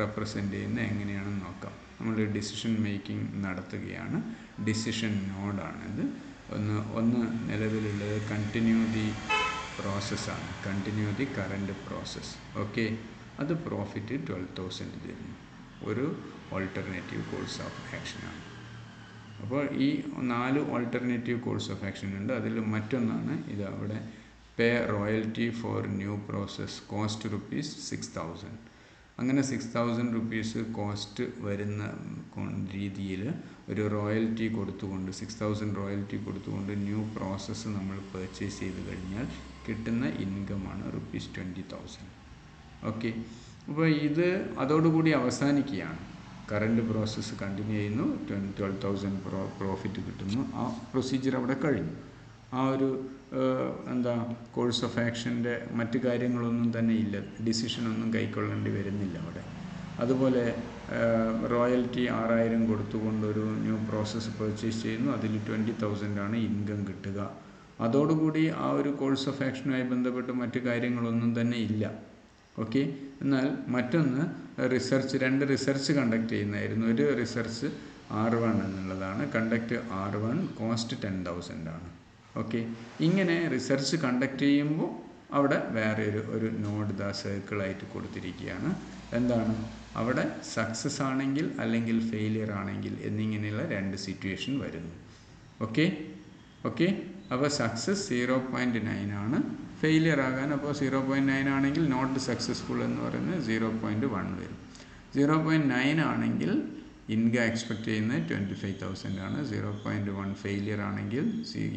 റെപ്രസെൻ്റ് ചെയ്യുന്നത് എങ്ങനെയാണെന്ന് നോക്കാം. നമ്മൾ ഡിസിഷൻ മേക്കിംഗ് നടത്തുകയാണ്. ഡിസിഷൻ നോഡാണിത്. ഒന്ന് നിലവിലുള്ളത് കണ്ടിന്യൂ ദി പ്രോസസ്സാണ്, continue the current process. Okay, അത് പ്രോഫിറ്റ് 12,000 തരുന്നു, ഒരു ഓൾട്ടർനേറ്റീവ് കോഴ്സ് ഓഫ് ആക്ഷനാണ്. അപ്പോൾ ഈ 4 ഓൾട്ടർനേറ്റീവ് കോഴ്സ് ഓഫ് ആക്ഷൻ ഉണ്ട്. അതിൽ മറ്റൊന്നാണ് ഇത്. അവിടെ pay royalty for new process, cost ₹6,000. അങ്ങനെ 6,000 റുപ്പീസ് കോസ്റ്റ് വരുന്ന രീതിയിൽ ഒരു റോയൽറ്റി കൊടുത്തുകൊണ്ട് 6,000 റോയൽറ്റി കൊടുത്തുകൊണ്ട് ന്യൂ പ്രോസസ്സ് നമ്മൾ പർച്ചേസ് ചെയ്ത് കഴിഞ്ഞാൽ കിട്ടുന്ന ഇൻകമാണ് ₹20,000. ഓക്കെ, അപ്പോൾ ഇത് അതോടുകൂടി അവസാനിക്കുകയാണ്. കറൻറ്റ് പ്രോസസ്സ് കണ്ടിന്യൂ ചെയ്യുന്നു, 12,000 പ്രോഫിറ്റ് കിട്ടുന്നു. ആ പ്രൊസീജിയർ അവിടെ കഴിഞ്ഞു. ആ ഒരു കോഴ്സ് ഓഫ് ആക്ഷൻ്റെ മറ്റു കാര്യങ്ങളൊന്നും തന്നെ ഇല്ല, ഡിസിഷനൊന്നും കൈക്കൊള്ളേണ്ടി വരുന്നില്ല അവിടെ. അതുപോലെ റോയൽറ്റി 6,000 കൊടുത്തുകൊണ്ടൊരു ന്യൂ പ്രോസസ്സ് പർച്ചേസ് ചെയ്യുന്നു, അതിൽ 20,000 ഇൻകം കിട്ടുക. അതോടുകൂടി ആ ഒരു കോഴ്സ് ഓഫ് ആക്ഷനുമായി ബന്ധപ്പെട്ട് മറ്റു കാര്യങ്ങളൊന്നും തന്നെ ഇല്ല. ഓക്കെ, എന്നാൽ മറ്റൊന്ന് രണ്ട് റിസർച്ച് കണ്ടക്ട് ചെയ്യുന്നതായിരുന്നു. ഒരു റിസർച്ച് R1 എന്നുള്ളതാണ്, കണ്ടക്ട് R1, കോസ്റ്റ് 10,000. ഓക്കെ, ഇങ്ങനെ റിസർച്ച് കണ്ടക്ട് ചെയ്യുമ്പോൾ അവിടെ വേറെ ഒരു നോഡ് സർക്കിളായിട്ട് കൊടുത്തിരിക്കുകയാണ്. എന്താണ് അവിടെ? സക്സസ് ആണെങ്കിൽ അല്ലെങ്കിൽ ഫെയിലിയർ ആണെങ്കിൽ എന്നിങ്ങനെയുള്ള 2 സിറ്റുവേഷൻ വരുന്നു. ഓക്കെ, അപ്പോൾ സക്സസ് 0.9 ഫെയിലിയർ ആകാൻ. അപ്പോൾ 0.9 ആണെങ്കിൽ നോട്ട് സക്സസ്ഫുൾ എന്ന് പറയുന്നത് 0.1 വരും. 0.9 ആണെങ്കിൽ ഇൻകം എക്സ്പെക്ട് ചെയ്യുന്നത് 25,000. 0.1 ഫെയിലിയർ ആണെങ്കിൽ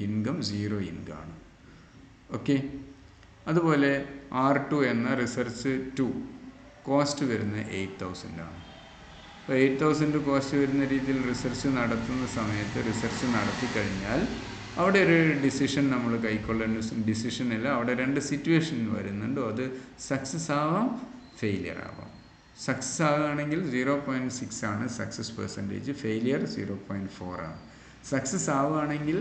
ഇൻകം 0 ഇൻകം ആണ്. ഓക്കെ, അതുപോലെ R2 എന്ന റിസർച്ച് 2 കോസ്റ്റ് വരുന്നത് 8,000. അപ്പോൾ 8,000 കോസ്റ്റ് വരുന്ന രീതിയിൽ റിസർച്ച് നടത്തുന്ന സമയത്ത് റിസർച്ച് നടത്തി കഴിഞ്ഞാൽ അവിടെ ഒരു ഡിസിഷൻ നമ്മൾ കൈക്കൊള്ളേണ്ട ഡിസിഷനില്ല. അവിടെ 2 സിറ്റുവേഷൻ വരുന്നുണ്ട്. അത് സക്സസ് ആവാം, ഫെയിലിയർ ആവാം. സക്സസ് ആവുകയാണെങ്കിൽ 0.6 സക്സസ് പെർസെൻറ്റേജ്, ഫെയിലിയർ 0.4 സക്സസ് ആവുകയാണെങ്കിൽ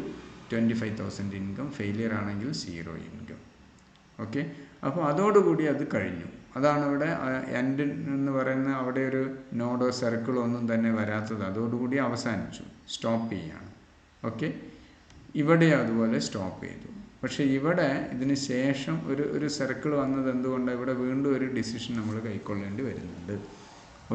25,000 ഇൻകം, ഫെയിലിയർ ആണെങ്കിൽ 0 ഇൻകം. ഓക്കെ, അപ്പോൾ അതോടുകൂടി അത് കഴിഞ്ഞു. അതാണ് ഇവിടെ എൻഡ് എന്ന് പറയുന്ന അവിടെ ഒരു നോഡോ സർക്കിളോ ഒന്നും തന്നെ വരാത്തത്. അതോടുകൂടി അവസാനിച്ചു, സ്റ്റോപ്പ് ചെയ്യാണ്. ഓക്കെ, ഇവിടെ അതുപോലെ സ്റ്റോപ്പ് ചെയ്തു. പക്ഷേ ഇവിടെ ഇതിന് ശേഷം ഒരു സർക്കിൾ വന്നത് എന്തുകൊണ്ടാണ്? ഇവിടെ വീണ്ടും ഒരു ഡിസിഷൻ നമ്മൾ കൈക്കൊള്ളേണ്ടി വരുന്നുണ്ട്.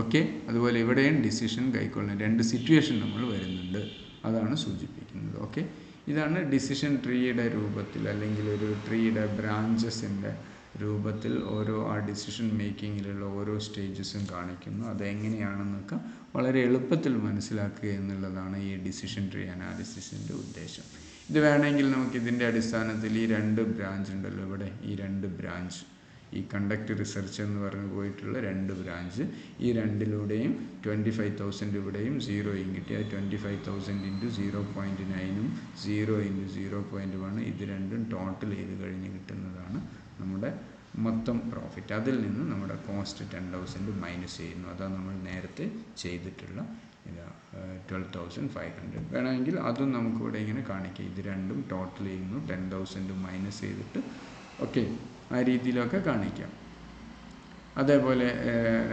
ഓക്കെ, അതുപോലെ ഇവിടെയും ഡിസിഷൻ കൈക്കൊള്ളേണ്ട 2 സിറ്റുവേഷൻ നമ്മൾ വരുന്നുണ്ട്. അതാണ് സൂചിപ്പിക്കുന്നത്. ഓക്കെ, ഇതാണ് ഡിസിഷൻ ട്രീയുടെ രൂപത്തിൽ അല്ലെങ്കിൽ ഒരു ട്രീയുടെ ബ്രാഞ്ചസിൻ്റെ രൂപത്തിൽ ഓരോ ആ ഡിസിഷൻ മേക്കിങ്ങിലുള്ള ഓരോ സ്റ്റേജസും കാണിക്കുന്നു. അതെങ്ങനെയാണെന്നൊക്കെ വളരെ എളുപ്പത്തിൽ മനസ്സിലാക്കുക എന്നുള്ളതാണ് ഈ ഡിസിഷൻ ട്രീ അനാലിസിസിൻ്റെ ഉദ്ദേശം. ഇത് വേണമെങ്കിൽ നമുക്കിതിൻ്റെ അടിസ്ഥാനത്തിൽ ഈ 2 ബ്രാഞ്ച് ഉണ്ടല്ലോ ഇവിടെ, ഈ 2 ബ്രാഞ്ച്, ഈ കണ്ടക്ട് റിസർച്ച് എന്ന് പറഞ്ഞു പോയിട്ടുള്ള 2 ബ്രാഞ്ച്, ഈ രണ്ടിലൂടെയും 25,000 ഇവിടെയും 0യും കിട്ടി. അത് 25,000 ഇൻറ്റു 0.9ഉം 0 ഇൻറ്റു 0.1 ഇത് രണ്ടും ടോട്ടൽ ചെയ്ത് കഴിഞ്ഞ് കിട്ടുന്നതാണ് നമ്മുടെ മൊത്തം പ്രോഫിറ്റ്. അതിൽ നിന്ന് നമ്മുടെ കോസ്റ്റ് 10,000 മൈനസ് ചെയ്യുന്നു. അതാണ് നമ്മൾ നേരത്തെ ചെയ്തിട്ടുള്ള 12,500. വേണമെങ്കിൽ അതും നമുക്കിവിടെ ഇങ്ങനെ കാണിക്കാം. ഇത് രണ്ടും ടോട്ടൽ ചെയ്യുന്നു, 10,000 മൈനസ് ചെയ്തിട്ട് ഓക്കെ, ആ രീതിയിലൊക്കെ കാണിക്കാം. അതേപോലെ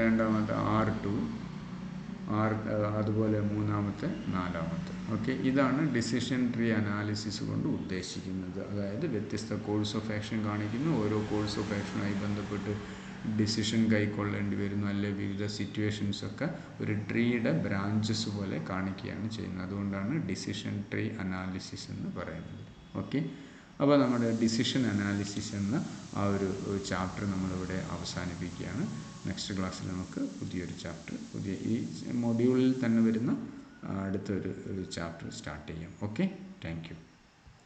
രണ്ടാമത്തെ R2, അതുപോലെ മൂന്നാമത്തെ, നാലാമത്തെ. ഓക്കെ, ഇതാണ് ഡിസിഷൻ ട്രീ അനാലിസിസ് കൊണ്ട് ഉദ്ദേശിക്കുന്നത്. അതായത് വ്യത്യസ്ത കോഴ്സ് ഓഫ് ആക്ഷൻ കാണിക്കുന്നു. ഓരോ കോഴ്സ് ഓഫ് ആക്ഷനുമായി ബന്ധപ്പെട്ട് ഡിസിഷൻ കൈക്കൊള്ളേണ്ടി വരുന്നു, അല്ലെങ്കിൽ വിവിധ സിറ്റുവേഷൻസൊക്കെ ഒരു ട്രീയുടെ ബ്രാഞ്ചസ് പോലെ കാണിക്കുകയാണ് ചെയ്യുന്നത്. അതുകൊണ്ടാണ് ഡിസിഷൻ ട്രീ അനാലിസിസ് എന്ന് പറയുന്നത്. ഓക്കെ, അപ്പോൾ നമ്മുടെ ഡിസിഷൻ അനാലിസിസ് എന്ന ആ ഒരു ചാപ്റ്റർ നമ്മളിവിടെ അവസാനിപ്പിക്കുകയാണ്. നെക്സ്റ്റ് ക്ലാസ്സിൽ നമുക്ക് പുതിയൊരു ചാപ്റ്റർ, ഈ മൊഡ്യൂളിൽ തന്നെ വരുന്ന അടുത്തൊരു ചാപ്റ്റർ സ്റ്റാർട്ട് ചെയ്യാം. Okay, thank you.